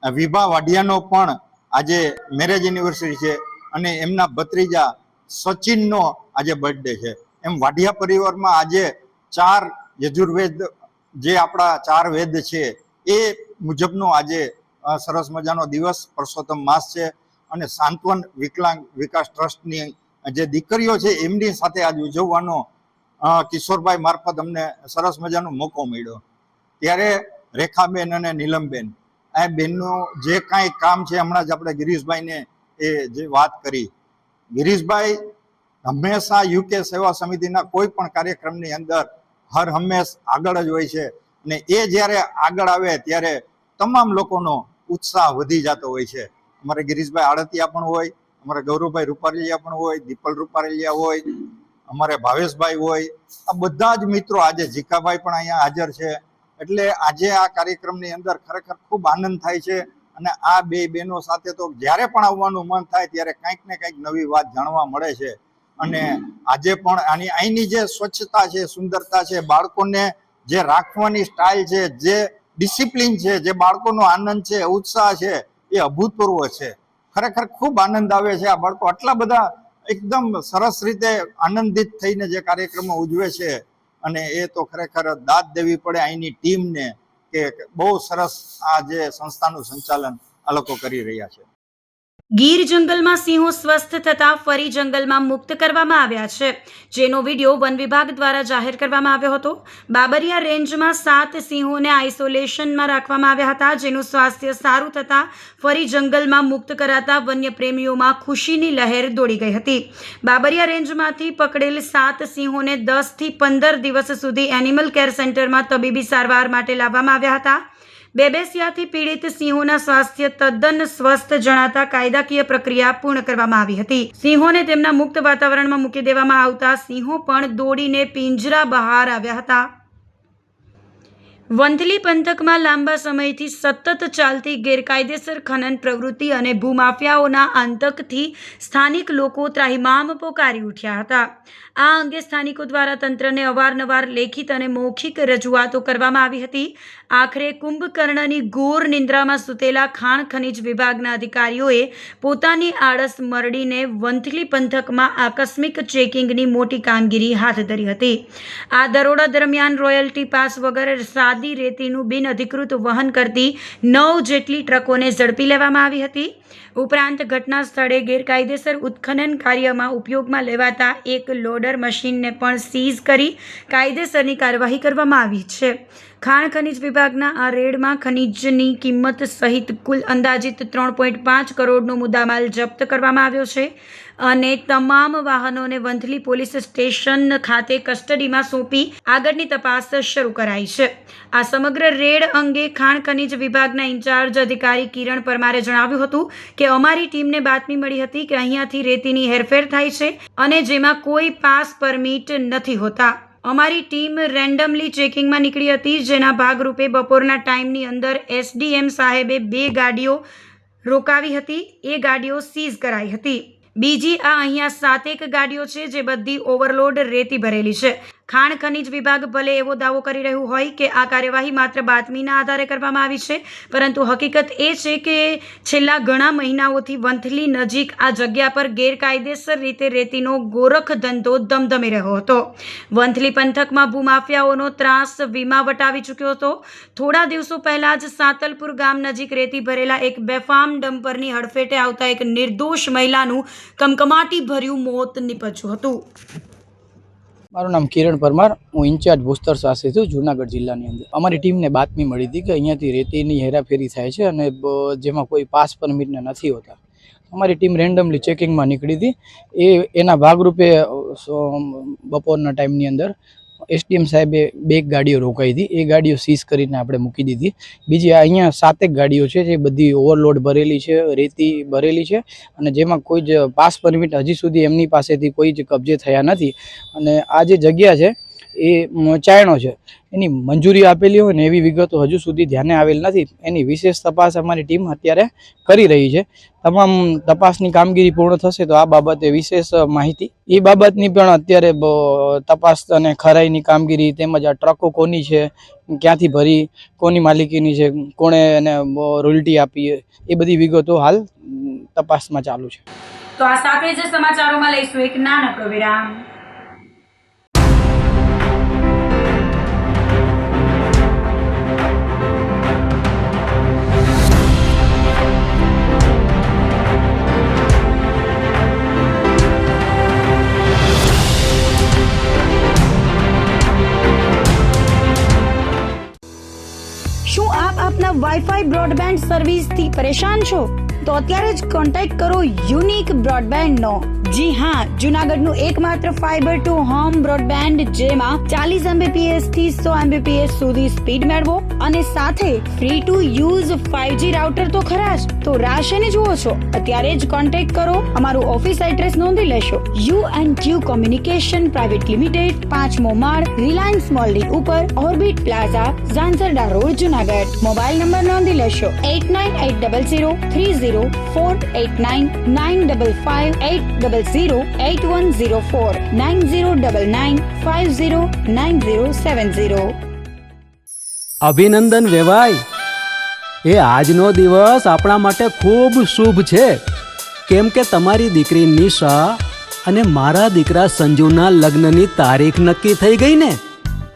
વિભા વાઢિયાનો પણ આજે મેરેજ એનિવર્સરી છે અને એમના ભત્રીજા સચિનનો આજે બર્થડે છે. એમ વાઢિયા પરિવારમાં આજે 4 યજુર્વેદ, જે આપણા 4 વેદ છે એ મુજબનો આજે સરસ મજાનો દિવસ પરસોત્તમ માસ છે. અને સાંત્વન વિકલાંગ વિકાસ ટ્રસ્ટની જે દીકરીઓ છે એમની સાથે આજ ઉજવવાનો કિશોરભાઈ મારફત અમને સરસ મજાનો મોકો મળ્યો. ત્યારે રેખાબેન અને નીલમબેન આ બેનનું જે કાંઈ કામ છે, હમણાં જ આપણે ગિરીશભાઈને એ જે વાત કરી, ગિરીશભાઈ હંમેશા યુકે સેવા સમિતિના કોઈ પણ કાર્યક્રમની અંદર હર હંમેશ આગળ જ હોય છે. અને એ જ્યારે આગળ આવે ત્યારે તમામ લોકોનો ઉત્સાહ વધી જતો હોય છે. અમારે ગિરીશભાઈ આડતિયા પણ હોય, અમારે ગૌરવભાઈ રૂપારેલિયા પણ હોય, દીપલ રૂપારેલિયા હોય, અમારે ભાવેશભાઈ હોય, આ બધા જ મિત્રો, આજે જીકાભાઈ પણ અહીંયા હાજર છે. એટલે આજે આ કાર્યક્રમની અંદર ખરેખર ખૂબ આનંદ થાય છે. અને આ બે બહેનો સાથે તો જ્યારે પણ આવવાનું મન થાય ત્યારે કંઈક ને કંઈક નવી વાત જાણવા મળે છે. અને આજે પણ અહીંની જે સ્વચ્છતા છે, સુંદરતા છે, બાળકોને જે રાખવાની સ્ટાઇલ છે, જે ડિસિપ્લિન છે, જે બાળકોનો આનંદ છે, ઉત્સાહ છે, એ અભૂતપૂર્વ છે. ખરેખર ખૂબ આનંદ આવે છે. આ બાળકો આટલા બધા એકદમ સરસ રીતે આનંદિત થઈને જે કાર્યક્રમો ઉજવે છે અને એ તો ખરેખર દાદ દેવી પડે અહીંની ટીમને કે બહુ સરસ આ જે સંસ્થાનું સંચાલન આ લોકો કરી રહ્યા છે. ગીર જંગલમાં સિંહો સ્વસ્થ થતાં ફરી જંગલમાં મુક્ત કરવામાં આવ્યા છે, જેનો વિડીયો વન વિભાગ દ્વારા જાહેર કરવામાં આવ્યો હતો. બાબરિયા રેન્જમાં 7 સિંહોને આઇસોલેશનમાં રાખવામાં આવ્યા હતા, જેનું સ્વાસ્થ્ય સારું થતાં ફરી જંગલમાં મુક્ત કરાતા વન્ય પ્રેમીઓમાં ખુશીની લહેર દોડી ગઈ હતી. બાબરિયા રેન્જમાંથી પકડેલ 7 સિંહોને 10 થી 15 દિવસ સુધી એનિમલ કેર સેન્ટરમાં તબીબી સારવાર માટે લાવવામાં આવ્યા હતા. બેબેસિયાથી પીડિત સિંહોના સ્વાસ્થ્ય તદ્દન સ્વસ્થ જણાતા કાયદાકીય પ્રક્રિયા પૂર્ણ કરવામાં આવી હતી. સિંહોને તેમના મુક્ત વાતાવરણમાં મૂકી દેવામાં આવતા સિંહો પણ દોડીને પિંજરા બહાર આવ્યા હતા. વંથલી પંથકમાં લાંબા સમયથી સતત ચાલતી ગેરકાયદેસર ખનન પ્રવૃત્તિ અને ભૂમાફિયાઓના આતંકથી સ્થાનિક લોકો ત્રાહિમામ પોકારી ઉઠ્યા હતા. આ અંગે સ્થાનિકો દ્વારા તંત્રને અવારનવાર લેખિત અને મૌખિક રજૂઆતો કરવામાં આવી હતી. આખરે કુંભકર્ણની ઘોર નિંદ્રામાં સૂતેલા ખાણ ખનીજ વિભાગના અધિકારીઓએ પોતાની આળસ મરડીને વંથલી પંથકમાં આકસ્મિક ચેકિંગની મોટી કામગીરી હાથ ધરી હતી. આ દરોડા દરમિયાન રોયલ્ટી પાસ વગર સાદી રેતીનું બિનઅધિકૃત વહન કરતી 9 જેટલી ટ્રકોને ઝડપી લેવામાં આવી હતી. ઉપરાંત ઘટના સ્થળે ગેરકાયદેસર ઉત્ખનન કાર્યમાં ઉપયોગમાં લેવાતા એક લોડર મશીનને પણ સીઝ કરી કાયદેસરની કાર્યવાહી કરવામાં આવી છે. ખાણ ખનીજ વિભાગના આ રેડમાં ખનીજની કિંમત સહિત કુલ અંદાજિત 3.5 કરોડનો મુદ્દામાલ જપ્ત કરવામાં આવ્યો છે અને તમામ વાહનોને વંથલી પોલીસ સ્ટેશન ખાતે કસ્ટડીમાં સોંપી આગળની તપાસ શરૂ કરાઈ છે. આ સમગ્ર રેડ અંગે ખાણ ખનીજ વિભાગના ઇન્ચાર્જ અધિકારી કિરણ પરમારે જણાવ્યું હતું કે અમારી ટીમને બાતમી મળી હતી કે અહીંયાથી રેતીની હેરફેર થાય છે અને જેમાં કોઈ પાસ પરમિટ નથી હોતા. અમારી ટીમ રેન્ડમલી ચેકિંગમાં નીકળી હતી, જેના ભાગરૂપે બપોરના ટાઈમની અંદર એસડીએમ સાહેબે 2 ગાડીઓ રોકાવી હતી. એ ગાડીઓ સીઝ કરાઈ હતી. બીજી આ અહીંયા 7 ગાડીઓ છે જે બધી ઓવરલોડ રેતી ભરેલી છે. ખાણ ખનીજ વિભાગ ભલે એવો દાવો કરી રહ્યું હોય કે આ કાર્યવાહી માત્ર બાતમીના આધારે કરવામાં આવી છે, પરંતુ હકીકત એ છે કે છેલ્લા ઘણા મહિનાઓથી વંથલી નજીક આ જગ્યા પર ગેરકાયદેસર રીતે રેતીનો ગોરખ ધંધો ધમધમી રહ્યો હતો. વંથલી પંથકમાં ભૂમાફિયાઓનો ત્રાસ વીમા વટાવી ચૂક્યો હતો. થોડા દિવસો પહેલા જ સાતલપુર ગામ નજીક રેતી ભરેલા એક બેફામ ડમ્પરની હડફેટે આવતા એક નિર્દોષ મહિલાનું કમકમાટી ભર્યું મોત નીપજ્યું હતું. મારું નામ કિરણ પરમાર, હું ઇન્ચાર્જ ભૂસ્તર શાસી છું જૂનાગઢ જિલ્લાની અંદર. અમારી ટીમને બાતમી મળી હતી કે અહીંયાથી રેતીની હેરાફેરી થાય છે અને જેમાં કોઈ પાસ પરમિટને નથી હોતા. અમારી ટીમ રેન્ડમલી ચેકિંગમાં નીકળી હતી. એના ભાગરૂપે બપોરના ટાઈમની અંદર એસડીએમ સાહેબે 2 ગાડીઓ રોકાઈ હતી. એ ગાડીઓ સીઝ કરીને આપણે મૂકી દીધી. બીજી અહીંયા 7 ગાડીઓ છે જે બધી ઓવરલોડ ભરેલી છે, રેતી ભરેલી છે અને જેમાં કોઈ જ પાસ પરમિટ હજી સુધી એમની પાસેથી કોઈ જ કબજે થયા નથી. અને આ જે જગ્યા છે એ ચાયણો છે, એની મંજૂરી આપેલી હોય ને એવી વિગતો હજુ સુધી ધ્યાને આવેલ નથી. એની વિશેષ તપાસ અમારી ટીમ અત્યારે કરી રહી છે. તમામ તપાસની કામગીરી પૂર્ણ થશે તો આ બાબતે વિશેષ માહિતી એ બાબતની પણ અત્યારે તપાસ અને ખરાઈની કામગીરી તેમજ આ ટ્રકો કોની છે, ક્યાંથી ભરી, કોની માલિકીની છે, કોણે એને રોયલ્ટી આપી, એ બધી વિગતો હાલ તપાસમાં ચાલુ છે. તો આ સાથે જ સમાચારોમાં લઈશું એક નાનકડો વિરામ. શું આપ આપના વાઈફાઈ બ્રોડબેન્ડ સર્વિસથી પરેશાન છો? તો અત્યારે જ કોન્ટેક્ટ કરો યુનિક બ્રોડબેન્ડનો. જી હા, જૂનાગઢનું એકમાત્ર ફાઈબર ટુ હોમ બ્રોડબેન્ડ જેમાં 40 Mbps થી 100 Mbps સુધી સ્પીડ મેળવો અને સાથે free to use 5G router તો ખરા જ. તો રાહ શેની જુઓ છો? અત્યારે જ કોન્ટેક્ટ કરો. અમારું ઓફિસ એડ્રેસ નોંધી લેશો. U&Q કોમ્યુનિકેશન પ્રાઇવેટ લિમિટેડ, 5મો માળ, રિલાયન્સ મોલની ઉપર, orbit plaza, Zanzarda road, Junagadh. Mobile number નોંધી લેશો 89803048995585808104 9099509070. અભિનંદન વેવાય. એ આજનો દિવસ આપણા માટે ખૂબ શુભ છે, કેમ કે તમારી દીકરી નિશા અને મારા દીકરા સંજુના લગ્નની તારીખ નક્કી થઈ ગઈ ને.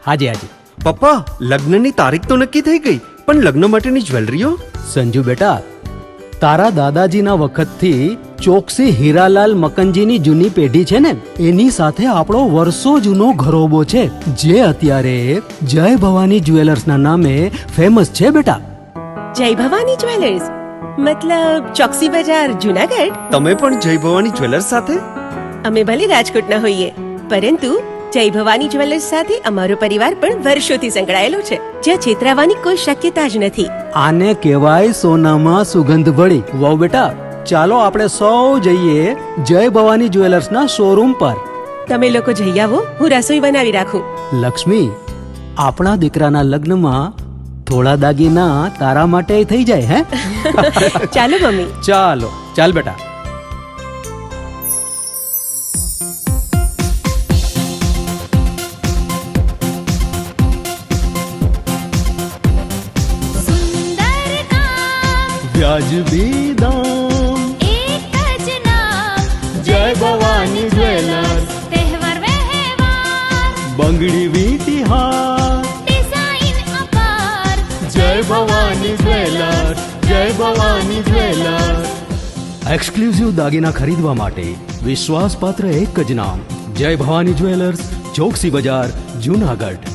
હાજી હાજી પપ્પા, લગ્નની તારીખ તો નક્કી થઈ ગઈ, પણ લગ્ન માટેની જ્વેલરીઓ? સંજુ બેટા, તારા દાદાજીના વખતથી ચોકસી હીરાલાલ મકનજીની જૂની પેઢી છે ને, એની સાથે આપણો વર્ષો જૂનો ઘરોબો છે, જે અત્યારે જય ભવાની જ્વેલર્સના નામે ફેમસ છે બેટા. જય ભવાની જ્વેલર્સ મતલબ ચોકસી બજાર, જૂનાગઢ? તમે પણ જય ભવાની જ્વેલર્સ સાથે? અમે ભલે રાજકોટના હોઈએ, પરંતુ જય ભવાની જ્વેલર્સ સાથે અમારો પરિવાર પણ વર્ષોથી સંકળાયેલો છે, જ્યાં છેતરાવાની કોઈ શક્યતા જ નથી. આને કહેવાય સોનામાં સુગંધ ભળી. વાવ બેટા, ચાલો આપણે સૌ જઈએ જય ભવાની જ્વેલર્સના શોરૂમ પર. તમે લોકો જઈ આવો, હું રસોઈ બનાવી રાખું. લક્ષ્મી, આપણા દીકરાના લગ્નમાં થોડા દાગીના તારા માટે થઈ જાય હે? ચાલો મમ્મી. ચાલો, ચાલ બેટા. सुंदर काम વ્યાજબી દામ, एक જ नाम જય ભવાની જ્વેલર્સ, તહેવાર વ્યવહાર બંગડી વીટી હાર. ડિઝાઇન અપાર જય ભવાની જ્વેલર્સ, જય ભવાની જ્વેલર્સ. એક્સક્લુઝિવ દાગીના ખરીદવા માટે વિશ્વાસપાત્ર એક જ નામ, જય ભવાની જ્વેલર્સ, ચોકસી બજાર, જૂનાગઢ.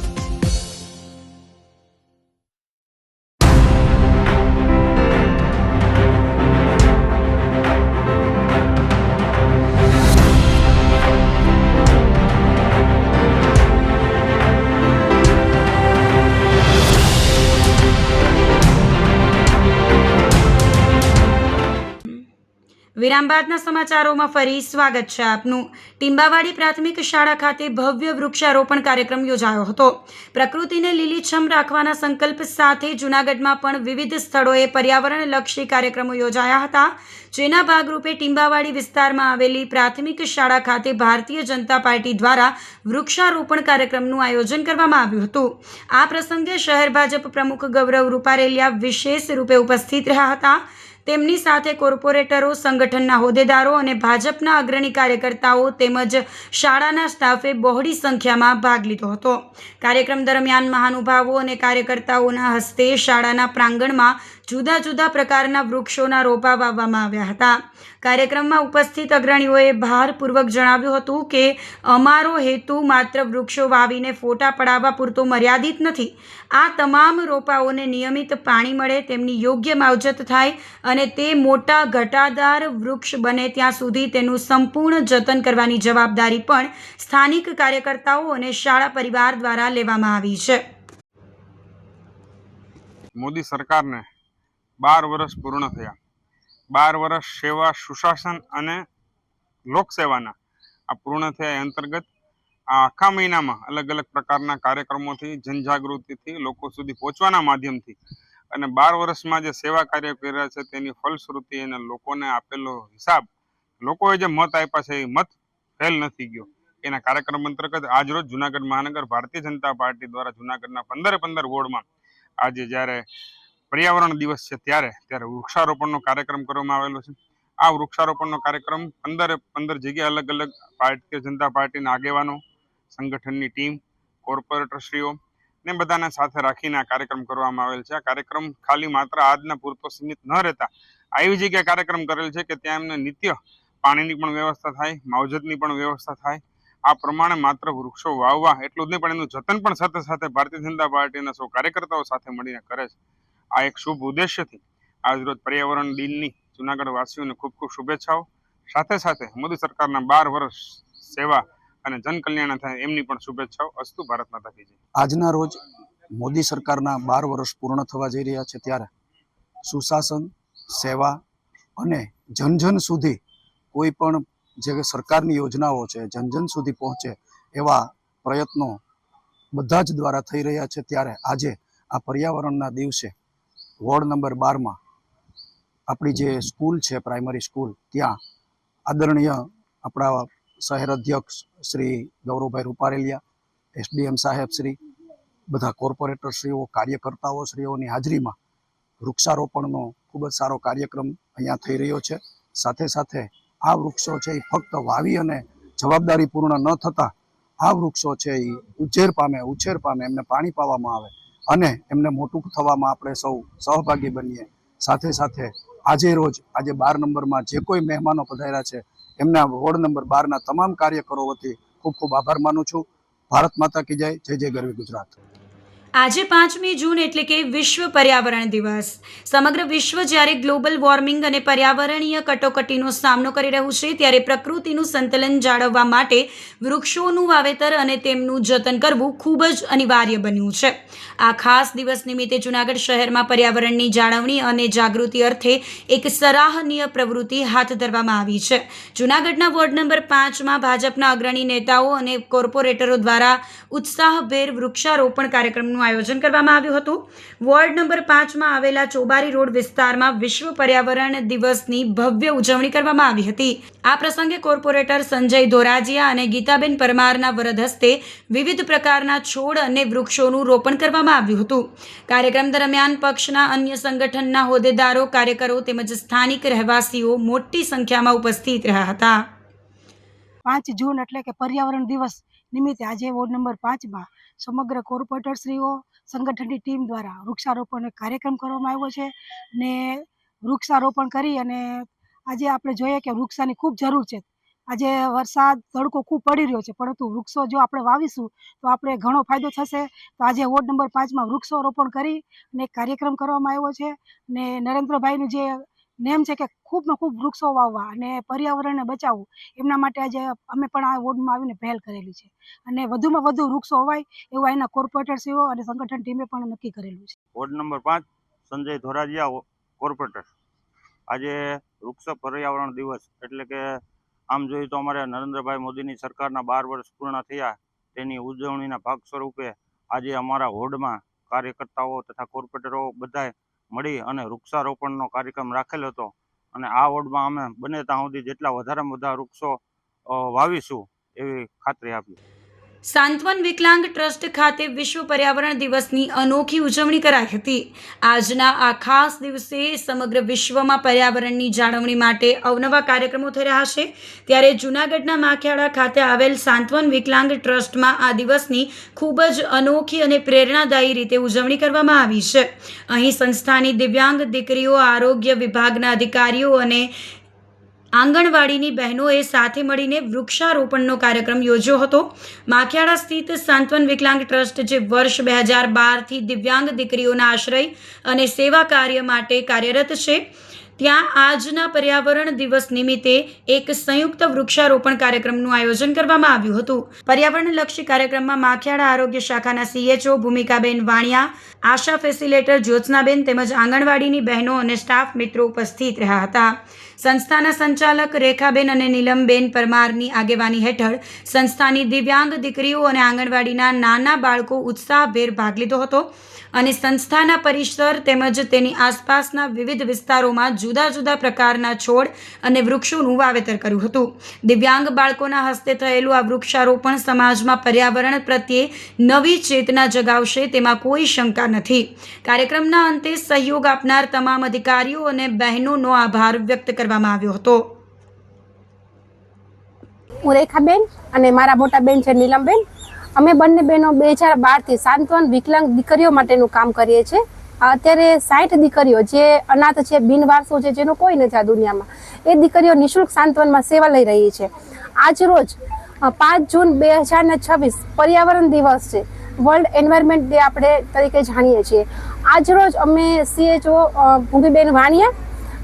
વિરામ બાદના સમાચારોમાં ફરી સ્વાગત છે આપનું. ટીંબાવાડી પ્રાથમિક શાળા ખાતે ભવ્ય વૃક્ષારોપણ કાર્યક્રમ યોજાયો હતો. પ્રકૃતિને લીલીછમ રાખવાના સંકલ્પ સાથે જૂનાગઢમાં પણ વિવિધ સ્થળોએ પર્યાવરણલક્ષી કાર્યક્રમો યોજાયા હતા, જેના ભાગરૂપે ટીંબાવાડી વિસ્તારમાં આવેલી પ્રાથમિક શાળા ખાતે ભારતીય જનતા પાર્ટી દ્વારા વૃક્ષારોપણ કાર્યક્રમનું આયોજન કરવામાં આવ્યું હતું. આ પ્રસંગે શહેર ભાજપ પ્રમુખ ગૌરવ રૂપારેલિયા વિશેષ રૂપે ઉપસ્થિત રહ્યા હતા. તેમની સાથે કોર્પોરેટરો, સંગઠનના હોદ્દેદારો અને ભાજપના અગ્રણી કાર્યકર્તાઓ તેમજ શાળાના સ્ટાફે બહોળી સંખ્યામાં ભાગ લીધો હતો. કાર્યક્રમ દરમિયાન મહાનુભાવો અને કાર્યકર્તાઓના હસ્તે શાળાના પ્રાંગણમાં જુદા જુદા પ્રકારના વૃક્ષોના રોપા વાવવામાં આવ્યા હતા. કાર્યક્રમમાં ઉપસ્થિત અગ્રણીઓએ ભારપૂર્વક જણાવ્યું હતું કે અમારો હેતુ માત્ર વૃક્ષો વાવીને ફોટા પડાવવા પૂરતો મર્યાદિત નથી. આ તમામ રોપાઓને નિયમિત પાણી મળે, તેમની યોગ્ય માવજત થાય અને તે મોટા ઘટાદાર વૃક્ષ બને ત્યાં સુધી તેનું સંપૂર્ણ જતન કરવાની જવાબદારી પણ સ્થાનિક કાર્યકર્તાઓ અને શાળા પરિવાર દ્વારા લેવામાં આવી છે. મોદી સરકારને 12 વર્ષ પૂર્ણ થયા. 12 વર્ષ સેવા, સુશાસન અને લોકસેવાના આ પૂર્ણ થયા એ અંતર્ગત આ આખા મહિનામાં અલગ અલગ પ્રકારના કાર્યક્રમોથી, જનજાગૃતિથી, લોકો સુધી પહોંચવાના માધ્યમથી અને 12 વર્ષમાં જે સેવા કાર્ય કર્યા છે તેની ફલશ્રુતિ અને લોકોને આપેલો હિસાબ, લોકોએ જે મત આપ્યા છે એ મત ફેલ નથી ગયો. એના કાર્યક્રમ અંતર્ગત આજરોજ જૂનાગઢ મહાનગર ભારતીય જનતા પાર્ટી દ્વારા જૂનાગઢના 15 વોર્ડમાં આજે જ્યારે પર્યાવરણ દિવસ છે ત્યારે વૃક્ષારોપણનો કાર્યક્રમ કરવામાં આવેલો છે. આ વૃક્ષારોપણનો કાર્યક્રમ 15 જગ્યાએ અલગ અલગ ભારતીય જનતા પાર્ટીના આગેવાનો, સંગઠનની ટીમ, કોર્પોરેટરશ્રીઓ ને બધાને સાથે રાખીને આ કાર્યક્રમ કરવામાં આવેલ છે. આ કાર્યક્રમ ખાલી માત્ર આજના પૂરતો સીમિત ન રહેતા આવી જગ્યાએ કાર્યક્રમ કરેલ છે કે ત્યાં એમને નિત્ય પાણીની પણ વ્યવસ્થા થાય, માવજતની પણ વ્યવસ્થા થાય. આ પ્રમાણે માત્ર વૃક્ષો વાવવા એટલું જ નહીં પણ એનું જતન પણ સાથે સાથે ભારતીય જનતા પાર્ટીના સૌ કાર્યકર્તાઓ સાથે મળીને કરે છે. આ એક શુભ ઉદ્દેશ્યથી આજરોજ પર્યાવરણ દિનની જૂનાગઢ વાસીઓને ખૂબ ખૂબ શુભેચ્છાઓ. સાથે સાથે મોદી સરકારના 12 વર્ષ સેવા અને જનકલ્યાણ થાય એમની પણ શુભેચ્છાઓ. અસ્તુ. ભારત માતા કી જય. આજના રોજ મોદી સરકારના 12 વર્ષ પૂર્ણ થવા જઈ રહ્યા છે ત્યારે સુશાસન, સેવા અને જન સુધી કોઈ પણ જે સરકારની યોજનાઓ છે જન સુધી પહોંચે એવા પ્રયત્નો બધા જ દ્વારા થઈ રહ્યા છે. ત્યારે આજે આ પર્યાવરણના દિવસે વોર્ડ નંબર 12માં આપણી જે સ્કૂલ છે, પ્રાઇમરી સ્કૂલ, ત્યાં આદરણીય આપણા શહેર અધ્યક્ષ શ્રી ગૌરવભાઈ રૂપારેલિયા, એસડીએમ સાહેબ શ્રી, બધા કોર્પોરેટરશ્રીઓ, કાર્યકર્તાઓ શ્રીઓની હાજરીમાં વૃક્ષારોપણનો ખૂબ જ સારો કાર્યક્રમ અહીંયા થઈ રહ્યો છે. સાથે સાથે આ વૃક્ષો છે એ ફક્ત વાવી અને જવાબદારીપૂર્ણ ન થતા આ વૃક્ષો છે એ ઉછેર પામે, એમને પાણી પાવામાં આવે અને એમને મોટું થવામાં આપણે સૌ સહભાગી બનીએ. સાથે સાથે આજે 12 નંબરમાં જે કોઈ મહેમાનો પધાર્યા છે એમના વોર્ડ નંબર 12ના તમામ કાર્યકરો વતી ખૂબ ખૂબ આભાર માનું છું. ભારત માતા કી જય. જય જય ગરવી ગુજરાત. આજે 5મી જૂન એટલે કે વિશ્વ પર્યાવરણ દિવસ. સમગ્ર વિશ્વ જ્યારે ગ્લોબલ વોર્મિંગ અને પર્યાવરણીય કટોકટીનો સામનો કરી રહ્યું છે ત્યારે પ્રકૃતિનું સંતુલન જાળવવા માટે વૃક્ષોનું વાવેતર અને તેમનું જતન કરવું ખૂબ જ અનિવાર્ય બન્યું છે. આ ખાસ દિવસ નિમિત્તે જૂનાગઢ શહેરમાં પર્યાવરણની જાળવણી અને જાગૃતિ અર્થે એક સરાહનીય પ્રવૃત્તિ હાથ ધરવામાં આવી છે. જૂનાગઢના વોર્ડ નંબર 5માં ભાજપના અગ્રણી નેતાઓ અને કોર્પોરેટરો દ્વારા ઉત્સાહભેર વૃક્ષારોપણ કાર્યક્રમનું આયોજન કરવામાં આવ્યું હતું. વોર્ડ નંબર 5માં આવેલા ચોબારી રોડ વિસ્તારમાં વિશ્વ પર્યાવરણ દિવસની ભવ્ય ઉજવણી કરવામાં આવી હતી. આ પ્રસંગે કોર્પોરેટર સંજય ધોરાજીયા અને ગીતાબેન પરમારના વરદ હસ્તે વિવિધ પ્રકારના છોડ અને વૃક્ષોનું રોપણ કરવામાં આવ્યું હતું. કાર્યક્રમ દરમિયાન પક્ષના અન્ય સંગઠનના હોદ્દેદારો, કાર્યકરો તેમજ સ્થાનિક રહેવાસીઓ મોટી સંખ્યામાં ઉપસ્થિત રહ્યા હતા. 5 જૂન એટલે કે પર્યાવરણ દિવસ નિમિત્તે આજે વોર્ડ નંબર 5માં સમગ્ર કોર્પોરેટરશ્રીઓ સંગઠનની ટીમ દ્વારા વૃક્ષારોપણ કાર્યક્રમ કરવામાં આવ્યો છે ને વૃક્ષારોપણ કરી અને આજે આપણે જોઈએ કે વૃક્ષાની ખૂબ જરૂર છે. આજે વરસાદ તડકો ખૂબ પડી રહ્યો છે, પરંતુ વૃક્ષો જો આપણે વાવીશું તો આપણે ઘણો ફાયદો થશે. તો આજે વોર્ડ નંબર 5માં વૃક્ષારોપણ કરી અને એક કાર્યક્રમ કરવામાં આવ્યો છે ને નરેન્દ્રભાઈનું જે નેમ છે કે ખૂબમાં ખૂબ વૃક્ષો વાવવા અને પર્યાવરણને બચાવવું, એમના માટે આજે અમે પણ આ વોર્ડમાં આવીને પહેલ કરેલી છે અને વધુમાં વધુ વૃક્ષો વાવાય એવું એના કોર્પોરેટરશ્રીઓ અને સંગઠન ટીમે પણ નક્કી કરેલું છે. Ward number 5 Sanjay Dhorajiya, corporator. આજે વૃક્ષ પર્યાવરણ દિવસ એટલે કે આમ જોઈએ તો અમારે નરેન્દ્રભાઈ મોદીની સરકારના 12 વર્ષ પૂર્ણ થયા તેની ઉજવણીના ભાગ સ્વરૂપે આજે અમારા વોર્ડમાં કાર્યકર્તાઓ તથા કોર્પોરેટરો બધાએ મળી અને વૃક્ષારોપણનો કાર્યક્રમ રાખેલો હતો અને આ વોર્ડમાં અમે બને ત્યાં સુધી જેટલા વધારેમાં વધારે વૃક્ષો વાવીશું એવી ખાતરી આપી. સાંત્વન વિકલાંગ ટ્રસ્ટ ખાતે વિશ્વ પર્યાવરણ દિવસની અનોખી ઉજવણી કરાઈ હતી. આજના આ ખાસ દિવસે સમગ્ર વિશ્વમાં પર્યાવરણની જાળવણી માટે અવનવા કાર્યક્રમો થઈ રહ્યા છે. ત્યારે જૂનાગઢના માખિયાળા ખાતે આવેલ સાંત્વન વિકલાંગ ટ્રસ્ટમાં આ દિવસની ખૂબ જ અનોખી અને પ્રેરણાદાયી રીતે ઉજવણી કરવામાં આવી છે. અહીં સંસ્થાની દિવ્યાંગ દીકરીઓ, આરોગ્ય વિભાગના અધિકારીઓ અને આંગણવાડીની બહેનોએ સાથે મળીને વૃક્ષારોપણનો કાર્યક્રમ યોજ્યો હતો. માખિયાળા સ્થિત સાંત્વન વિકલાંગ ટ્રસ્ટ જે વર્ષ 2012થી દિવ્યાંગ દીકરીઓના આશ્રય અને સેવા કાર્ય માટે કાર્યરત છે, ત્યાં આજના પર્યાવરણ દિવસ નિમિત્તે એક સંયુક્ત વૃક્ષારોપણ કાર્યક્રમનું આયોજન કરવામાં આવ્યું હતું. પર્યાવરણલક્ષી કાર્યક્રમમાં માખિયાળા આરોગ્ય શાખાના CHO ભૂમિકાબેન વાણિયા, આશા ફેસિલેટર જ્યોત્સનાબેન તેમજ આંગણવાડીની બહેનો અને સ્ટાફ મિત્રો ઉપસ્થિત રહ્યા હતા. સંસ્થાના સંચાલક રેખાબેન અને નીલમબેન પરમારની આગેવાની હેઠળ સંસ્થાની દિવ્યાંગ દીકરીઓ અને આંગણવાડીના નાના બાળકો ઉત્સાહભેર ભાગ લીધો હતો અને સંસ્થાના પરિસર તેમજ તેની આસપાસના વિવિધ વિસ્તારોમાં જુદા જુદા પ્રકારના છોડ અને વૃક્ષોનું વાવેતર કર્યું હતું. દિવ્યાંગ બાળકોના હસ્તે થયેલું આ વૃક્ષારોપણ સમાજમાં પર્યાવરણ પ્રત્યે નવી ચેતના જગાવશે તેમાં કોઈ શંકા નથી. કાર્યક્રમના અંતે સહયોગ આપનાર તમામ અધિકારીઓ અને બહેનોનો આભાર વ્યક્ત કરવામાં આવ્યો હતો. હું રેખાબેન અને મારા મોટા બેન છે નીલમબેન. અમે બંને બહેનો 2012થી સાંત્વન વિકલાંગ દીકરીઓ માટેનું કામ કરીએ છીએ. અત્યારે 60 દીકરીઓ જે અનાથ છે, બિનવારસો છે, જેનો કોઈ નથી આ દુનિયામાં, એ દીકરીઓ નિઃશુલ્ક સાંત્વનમાં સેવા લઈ રહી છે. આજ રોજ 5 જૂન 2026 પર્યાવરણ દિવસ છે, વર્લ્ડ એન્વાયરમેન્ટ ડે આપણે તરીકે જાણીએ છીએ. આજ રોજ અમે CHO ભૂમિબેન વાણિયા,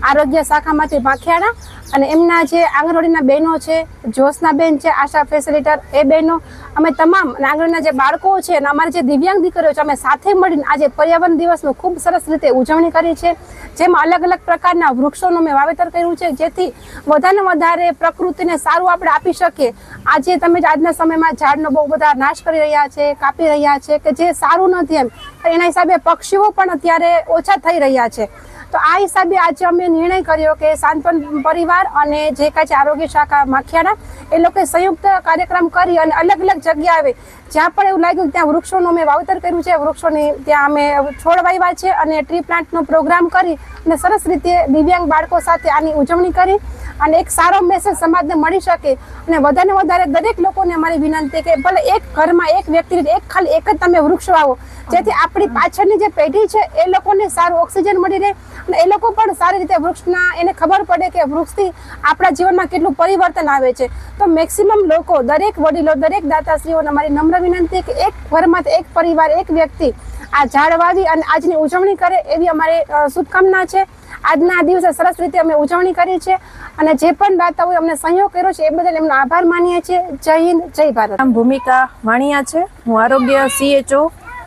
આરોગ્ય શાખામાંથી માખિયાળા અને એમના જે આંગણવાડીના બહેનો છે, જ્યોત્સનાબેન છે, આશા ફેસિલિટર, એ બહેનો, અમે તમામ આંગણવાડીના જે બાળકો છે અને અમારી જે દિવ્યાંગ દીકરીઓ છે, અમે સાથે મળીને આજે પર્યાવરણ દિવસનું ખૂબ સરસ રીતે ઉજવણી કરી છે. જેમાં અલગ અલગ પ્રકારના વૃક્ષોનું મેં વાવેતર કર્યું છે, જેથી વધારે વધારે પ્રકૃતિને સારું આપણે આપી શકીએ. આજે તમે આજના સમયમાં ઝાડનો બહુ બધા નાશ કરી રહ્યા છે, કાપી રહ્યા છે, કે જે સારું નથી એમ. એના હિસાબે પક્ષીઓ પણ અત્યારે ઓછા થઈ રહ્યા છે. તો આ હિસાબે આજે અમે નિર્ણય કર્યો કે સાંત્વન પરિવાર અને જે કાંઈ આરોગ્ય શાખા માખિયાળા એ લોકોએ સંયુક્ત કાર્યક્રમ કરી અને અલગ અલગ જગ્યાએ જ્યાં પણ એવું લાગ્યું ત્યાં વૃક્ષોનું અમે વાવેતર કર્યું છે. વૃક્ષોની ત્યાં અમે છોડ વાવ્યા છે અને ટ્રી પ્લાન્ટનો પ્રોગ્રામ કરી અને સરસ રીતે દિવ્યાંગ બાળકો સાથે આની ઉજવણી કરી અને એક સારો મેસેજ સમાજને મળી શકે. અને વધારે વધારે દરેક લોકોને અમારી વિનંતી કે ભલે એક ઘરમાં એક વ્યક્તિ ખાલી એક જ તમે વૃક્ષ વાવો, જેથી આપણી પાછળની જે પેઢી છે એ લોકોને સારું ઓક્સિજન મળી રહે અને એ લોકો પણ સારી રીતે વૃક્ષના એને ખબર પડે કે વૃક્ષથી આપણા જીવનમાં કેટલું પરિવર્તન આવે છે. તો મેક્સિમમ લોકો, દરેક વડીલો, દરેક દાતાશ્રીઓને મારી નમ્ર વિનંતી કે એક ઘરમાં એક પરિવાર, એક વ્યક્તિ આ ઝાડ વાવી અને આજની ઉજવણી કરે એવી અમારી શુભકામના છે. આજના દિવસે સરસ રીતે અમે ઉજવણી કરી છે અને જે પણ દાતાઓએ અમને સહયોગ કર્યો છે એ બદલ એમનો આભાર માનીએ છીએ. જય હિન્દ, જય ભારત. ભૂમિકા વાણિયા છે. હું આરોગ્ય CHO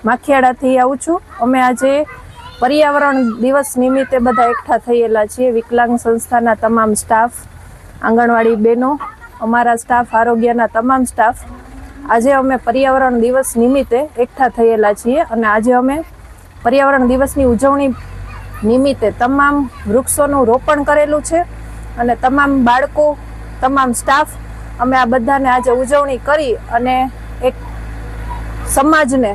માખિયાળાથી આવું છું. અમે આજે પર્યાવરણ દિવસ નિમિત્તે બધા એકઠા થયેલા છીએ. વિકલાંગ સંસ્થાના તમામ સ્ટાફ, આંગણવાડી બહેનો, અમારા સ્ટાફ, આરોગ્યના તમામ સ્ટાફ આજે અમે પર્યાવરણ દિવસ નિમિત્તે એકઠા થયેલા છીએ અને આજે અમે પર્યાવરણ દિવસની ઉજવણી નિમિત્તે તમામ વૃક્ષોનું રોપણ કરેલું છે અને તમામ બાળકો, તમામ સ્ટાફ અમે આ બધાને આજે ઉજવણી કરી અને એક સમાજને,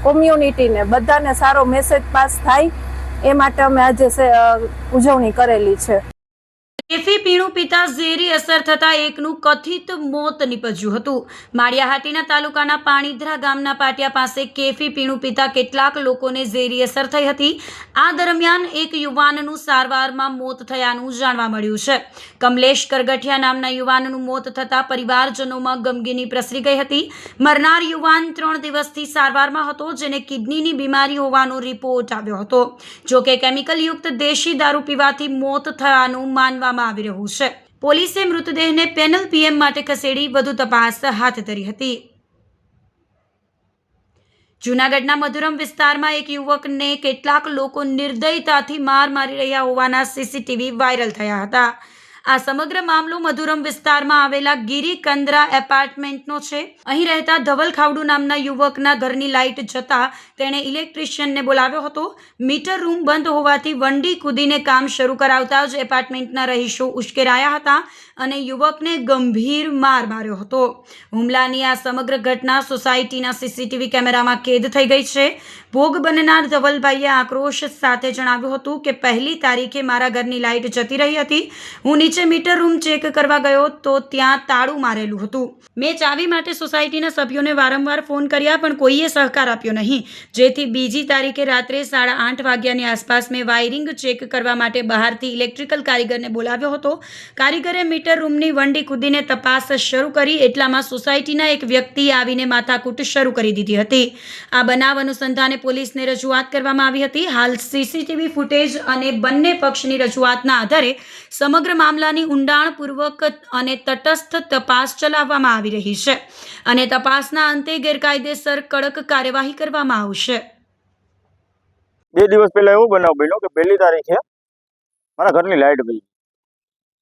કોમ્યુનિટીને બધાને સારો મેસેજ પાસ થાય એ માટે અમે આજે ઉજવણી કરેલી છે. કેફી પીણું પીતા ઝેરી અસર થતા એકનું કથિત મોત નીપજ્યું હતું. માળિયાહાટીના તાલુકાના પાણીધરા ગામના પાટિયા પાસે કેફી પીણું પીતા કેટલાક લોકોને ઝેરી અસર થઈ હતી. આ દરમિયાન એક યુવાનનું સારવારમાં મોત થયાનું જાણવા મળ્યું છે. કમલેશ કરગઠિયા નામના યુવાનનું મોત થતાં પરિવારજનોમાં ગમગીની પ્રસરી ગઈ હતી. મરનાર યુવાન 3 દિવસથી સારવારમાં હતો, જેને કિડનીની બીમારી હોવાનો રિપોર્ટ આવ્યો હતો. જોકે કેમિકલયુક્ત દેશી દારૂ પીવાથી મોત થયાનું માનવામાં આવી રહ્યું છે. પોલીસે મૃતદેહને પેનલ PM માટે ખસેડી વધુ તપાસ હાથ ધરી હતી. જૂનાગઢના મધુરમ વિસ્તારમાં એક યુવકને કેટલાક લોકો નિર્દયતાથી માર મારી રહ્યા હોવાના CCTV વાયરલ થયા હતા. આ સમગ્ર મામલો મધુરમ વિસ્તારમાં આવેલા ગિરી કંદરા એપાર્ટમેન્ટનો છે. અહીં રહેતા ધવલ ખાવડુ નામના યુવકના ઘરની લાઇટ જતા તેણે ઇલેક્ટ્રિશિયનને બોલાવ્યો હતો. મીટર રૂમ બંધ હોવાથી વંડી કૂદીને કામ શરૂ કરાવતા જ એપાર્ટમેન્ટના રહીશો ઉશ્કેરાયા હતા અને યુવકને ગંભીર માર માર્યો હતો. હુમલાની આ સમગ્ર ઘટના સોસાયટીના CCTV કેમેરામાં કેદ થઈ ગઈ છે. ભોગ બનનાર ધવલભાઈએ આક્રોશ સાથે જણાવ્યું હતું કે 1લી તારીખે મારા ઘરની લાઇટ જતી રહી હતી. હું નીચે મીટર રૂમ ચેક કરવા ગયો તો ત્યાં તાળું મારેલું હતું. મેં ચાવી માટે સોસાયટીના સભ્યોને વારંવાર ફોન કર્યા પણ કોઈએ સહકાર આપ્યો નહીં, જેથી બીજી તારીખે રાત્રે 8:30 વાગ્યાની આસપાસ મેં વાયરિંગ ચેક કરવા માટે બહારથી ઇલેક્ટ્રિકલ કારીગરને બોલાવ્યો હતો. કારીગરે મીટર રૂમની વંડી કૂદીને તપાસ શરૂ કરી. એટલામાં સોસાયટીના એક વ્યક્તિ આવીને માથાકૂટ શરૂ કરી દીધી હતી. આ બનાવ અનુસંધાને પોલીસને રજૂઆત કરવામાં આવી હતી. હાલ CCTV ફૂટેજ અને બંને પક્ષની રજૂઆતના આધારે સમગ્ર મામલાની ઊંડાણપૂર્વક અને તટસ્થ તપાસ ચલાવવામાં આવી રહી છે અને તપાસના અંતે ગેરકાયદેસર કડક કાર્યવાહી કરવામાં આવશે. 2 દિવસ પહેલા એવો બનાવ બન્યો કે 1લી તારીખે મારા ઘરની લાઇટ ગઈ.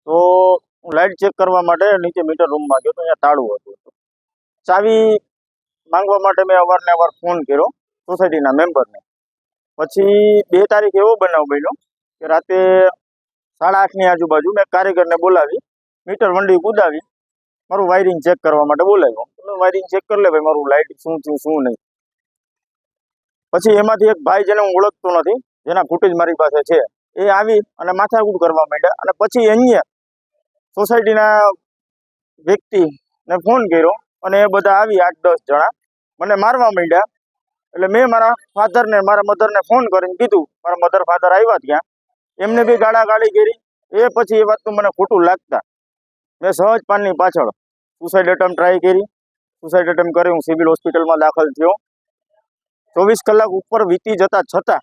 તો હું લાઇટ ચેક કરવા માટે નીચે મીટર રૂમમાં ગયો તો અહીંયા તાળું હતું. ચાવી માંગવા માટે મેં અવારનવાર ફોન કર્યો સોસાયટીના મેમ્બરને. પછી 2 તારીખે એવો બનાવ બન્યો કે રાતે 8:30ની આજુબાજુ મેં કારીગરને બોલાવી મીટર વંડી કુદાવી મારું વાયરિંગ ચેક કરવા માટે બોલાવ્યો. વાયરિંગ ચેક કરી લે ભાઈ મારું લાઇટ શું થયું શું નહીં. પછી એમાંથી એક ભાઈ જેને હું ઓળખતો નથી, જેના ફૂટેજ મારી પાસે છે, એ આવી અને માથાકૂટ કરવા માંડ્યા અને પછી અન્ય સોસાયટીના વ્યક્તિને ફોન કર્યો અને એ બધા આવી 8-10 જણા મને મારવા માંડ્યા. એટલે મેં મારા ફાધરને, મારા મધરને ફોન કરીને કીધું. મારા મધર ફાધર આવ્યા ત્યાં, એમને બી ગાળાગાળી કરી. એ પછી એ વાતનું મને ખોટું લાગતા મેં સહજ પાનની પાછળ સુસાઇડ એટેમ્પ ટ્રાય કરી. સુસાઇડ એટેમ્પ કરી હું સિવિલ હોસ્પિટલમાં દાખલ થયો. 24 કલાક ઉપર વીતી જતા છતાં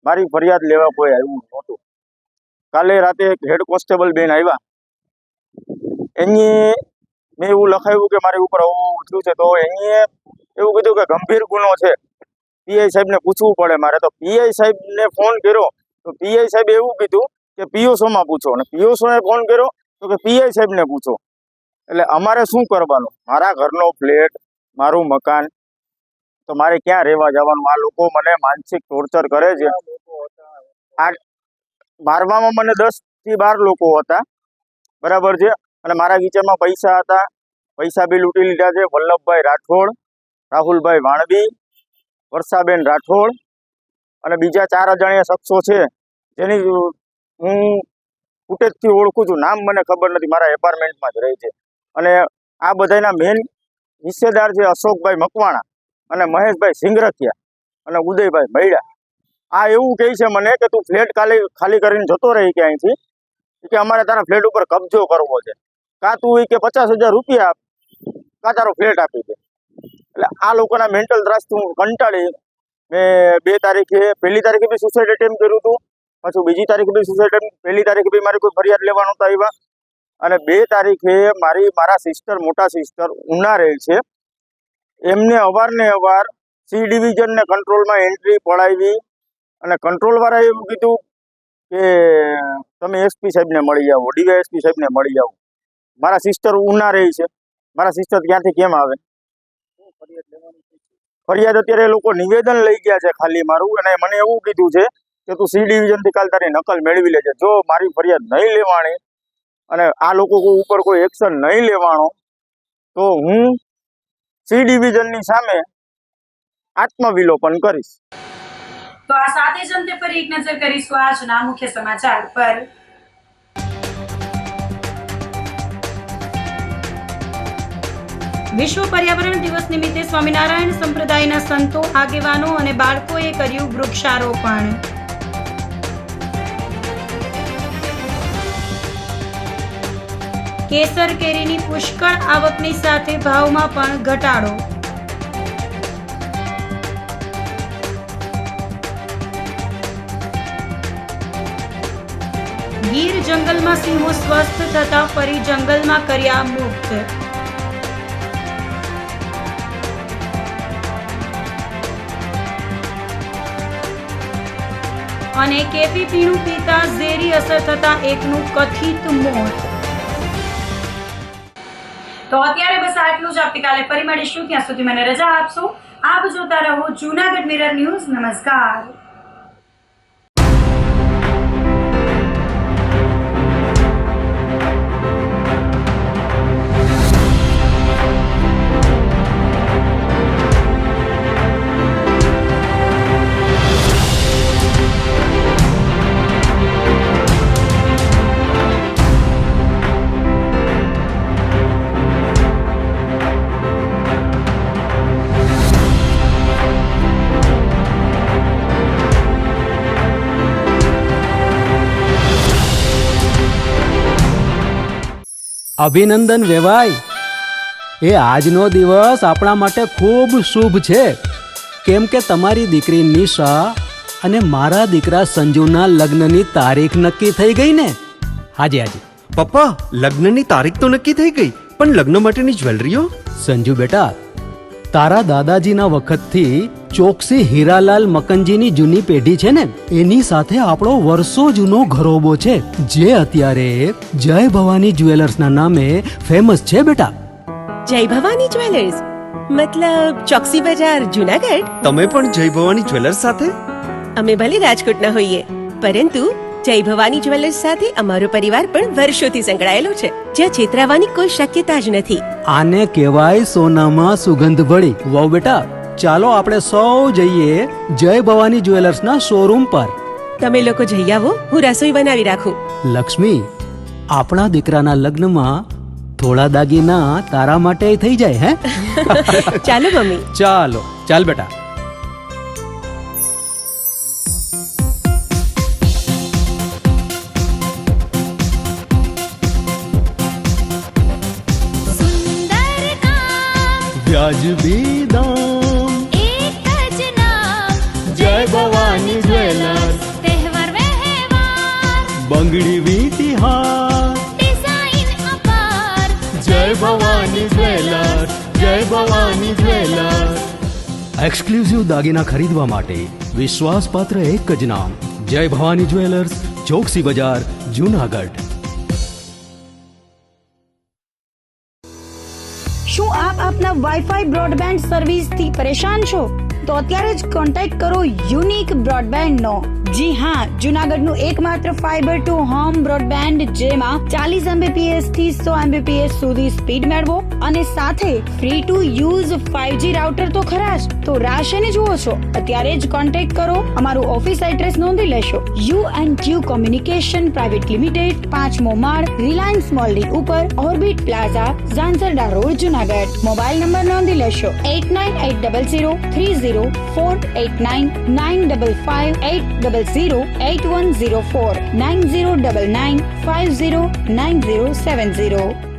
મારી ફરિયાદ લેવા કોઈ આવ્યું નહોતું. કાલે રાતે એક હેડ કોન્સ્ટેબલ બેન આવ્યા. એની મેં એવું લખાવ્યું કે મારી ઉપર આવું થયું છે, તો એની એવું કીધું કે ગંભીર ગુનો છે, PI સાહેબને પૂછવું પડે મારે. તો PI સાહેબને ફોન કર્યો તો PI સાહેબે એવું કીધું કે POમાં પૂછો, અને POને ફોન કર્યો તો કે PI સાહેબને પૂછો. એટલે અમારે શું કરવાનું? મારા ઘરનો ફ્લેટ, મારું મકાન, તો મારે ક્યાં રહેવા જવાનું? આ લોકો મને માનસિક ટોર્ચર કરે છે. આ મારવામાં મને 10 થી 12 લોકો હતા, બરાબર છે. અને મારા વિચારમાં પૈસા હતા, પૈસા બી લૂંટી લીધા છે. વલ્લભભાઈ રાઠોડ, રાહુલભાઈ વાણબી, વર્ષાબેન રાઠોડ અને બીજા 4 અજાણ્યા શખ્સો છે જેની હું ફૂટેજથી ઓળખું છું. નામ મને ખબર નથી, મારા એપાર્ટમેન્ટમાં જ રહે છે. અને આ બધાના મેન હિસ્સેદાર છે અશોકભાઈ મકવાણા અને મહેશભાઈ સિંગરખિયા અને ઉદયભાઈ મૈડા. આ એવું કહે છે મને કે તું ફ્લેટ ખાલી કરીને જતો રહી કે અહીંથી, કે અમારે તારા ફ્લેટ ઉપર કબજો કરવો છે, કાં તું કે 50,000 રૂપિયા આપ, કાં તારો ફ્લેટ આપી દે. એટલે આ લોકોના મેન્ટલ ત્રાસથી હું કંટાળી મેં 2 તારીખે 1લી તારીખે બી સુસાઇડ એટેમ્પ કર્યું હતું, પાછું 2જી તારીખે બી સુસાઇડ એટેમ્પ, 1લી તારીખે બી મારી કોઈ ફરિયાદ લેવા નહોતા આવ્યા, અને 2 તારીખે મારા સિસ્ટર, મોટા સિસ્ટર ઉના રહે છે, એમને અવારનવાર સી ડિવિઝન ને કંટ્રોલમાં એન્ટ્રી પડાવી, અને કંટ્રોલવાળાએ એવું કીધું કે તમે એસપી સાહેબને મળી આવો, ડીવાયએસપી સાહેબને મળી આવો. મારા સિસ્ટર ઉના રહે છે, મારા સિસ્ટર ત્યાંથી કેમ આવે? ફરિયાદ અત્યારે એ લોકો નિવેદન લઈ ગયા છે ખાલી મારું, અને મને એવું કીધું છે કે તું સી ડિવિઝનથી કાલ તારી નકલ મેળવી લેજે. જો મારી ફરિયાદ નહીં લેવાણી અને આ લોકો ઉપર કોઈ એક્શન નહીં લેવાનો તો હું સી ડિવિઝનની સામે આત્મવિલોપન કરીશ. તો આ સાથે જ અંતે ફરી એક નજર કરીશું આજના મુખ્ય સમાચાર પર. વિશ્વ પર્યાવરણ દિવસ નિમિત્તે સ્વામિનારાયણ સંપ્રદાયના સંતો, આગેવાનો અને બાળકોએ કર્યું વૃક્ષારોપણ. કેસર કેરીની પુષ્કળ આવકની સાથે ભાવમાં પણ ઘટાડો. ગીર જંગલમાં સિંહો સ્વસ્થ થતા ફરી જંગલમાં કર્યા મુક્ત. અને કેફી પીણું પીતા ઝેરી અસર થતા એકનું કથિત મોત. તો અત્યારે બસ આટલું જ. આવતીકાલે ફરી મળીશું, ત્યાં સુધી મને રજા આપશો. આપ જોતા રહો જૂનાગઢ મિરર ન્યૂઝ. નમસ્કાર. અભિનંદન વેવાય. એ આજનો દિવસ આપણા માટે ખૂબ શુભ છે, કેમ કે તમારી દીકરી નિશા અને મારા દીકરા સંજુના લગ્નની તારીખ નક્કી થઈ ગઈ ને. હાજી. પપ્પા, લગ્નની તારીખ તો નક્કી થઈ ગઈ, પણ લગ્ન માટેની જ્વેલરીઓ? સંજુ બેટા, તારા દાદાજીના વખતથી ચોકસી હીરાલાલ મકનજીની જૂની પેઢી છે ને, એની સાથે આપણો વર્ષો જૂનો ઘરોબો છે, જે અત્યારે જય ભવાની જ્વેલર્સના નામે ફેમસ છે બેટા. જય ભવાની જ્વેલર્સ મતલબ ચોકસી બજાર, જુનાગઢ? તમે પણ જય ભવાની જ્વેલર્સ સાથે? અમે ભલે રાજકોટના હોઈએ, પરંતુ જય ભવાની જ્વેલર્સ સાથે અમારો પરિવાર પણ વર્ષોથી સંકળાયેલો છે, જ્યાં છેતરાવાની કોઈ શક્યતા જ નથી. આને કહેવાય સોનામાં સુગંધ ભળી. વાવ બેટા, ચાલો આપણે સૌ જઈએ જય ભવાની જ્વેલર્સના શોરૂમ પર. તમે લોકો જઈ આવો, હું રસોઈ બનાવી રાખું. લક્ષ્મી, આપણા દીકરાના લગ્નમાં થોડા દાગીના તારા માટે થઈ જાય. હે ચાલો મમ્મી. ચાલ બેટા. વ્યાજબી દામ, એક જ નામ, જય ભવાની જ્વેલર્સ. તહેવાર વ્યવહાર, બંગડી વીટી હાર, ડિઝાઇન અપાર, જય ભવાની જ્વેલર્સ. જય ભવાની જ્વેલર્સ. એક્સક્લુઝિવ દાગીના ખરીદવા માટે વિશ્વાસપાત્ર એક જ નામ, જય ભવાની જ્વેલર્સ, ચોકસી બજાર, જૂનાગઢ. શું આપ આપના વાઈફાઈ બ્રોડબેન્ડ સર્વિસથી પરેશાન છો? તો અત્યારે જ કોન્ટેક્ટ કરો યુનિક બ્રોડબેન્ડનો. જી હા, જૂનાગઢનું એકમાત્ર ફાઈબર ટુ હોમ બ્રોડબેન્ડ, જેમાં 40 Mbps થી 100 Mbps સુધી સ્પીડ મેળવો અને સાથે free to use 5G router તો ખરા જ. તો રાહ શેની જુઓ છો? અત્યારે જ કોન્ટેક્ટ કરો. અમારું ઓફિસ એડ્રેસ નોંધી લેશો. U&Q કોમ્યુનિકેશન પ્રાઇવેટ લિમિટેડ, 5મો માળ, રિલાયન્સ મોલની ઉપર, orbit plaza, Zanzarda road, Junagadh. Mobile number નોંધી લેશો 89803040899955808081049099509070.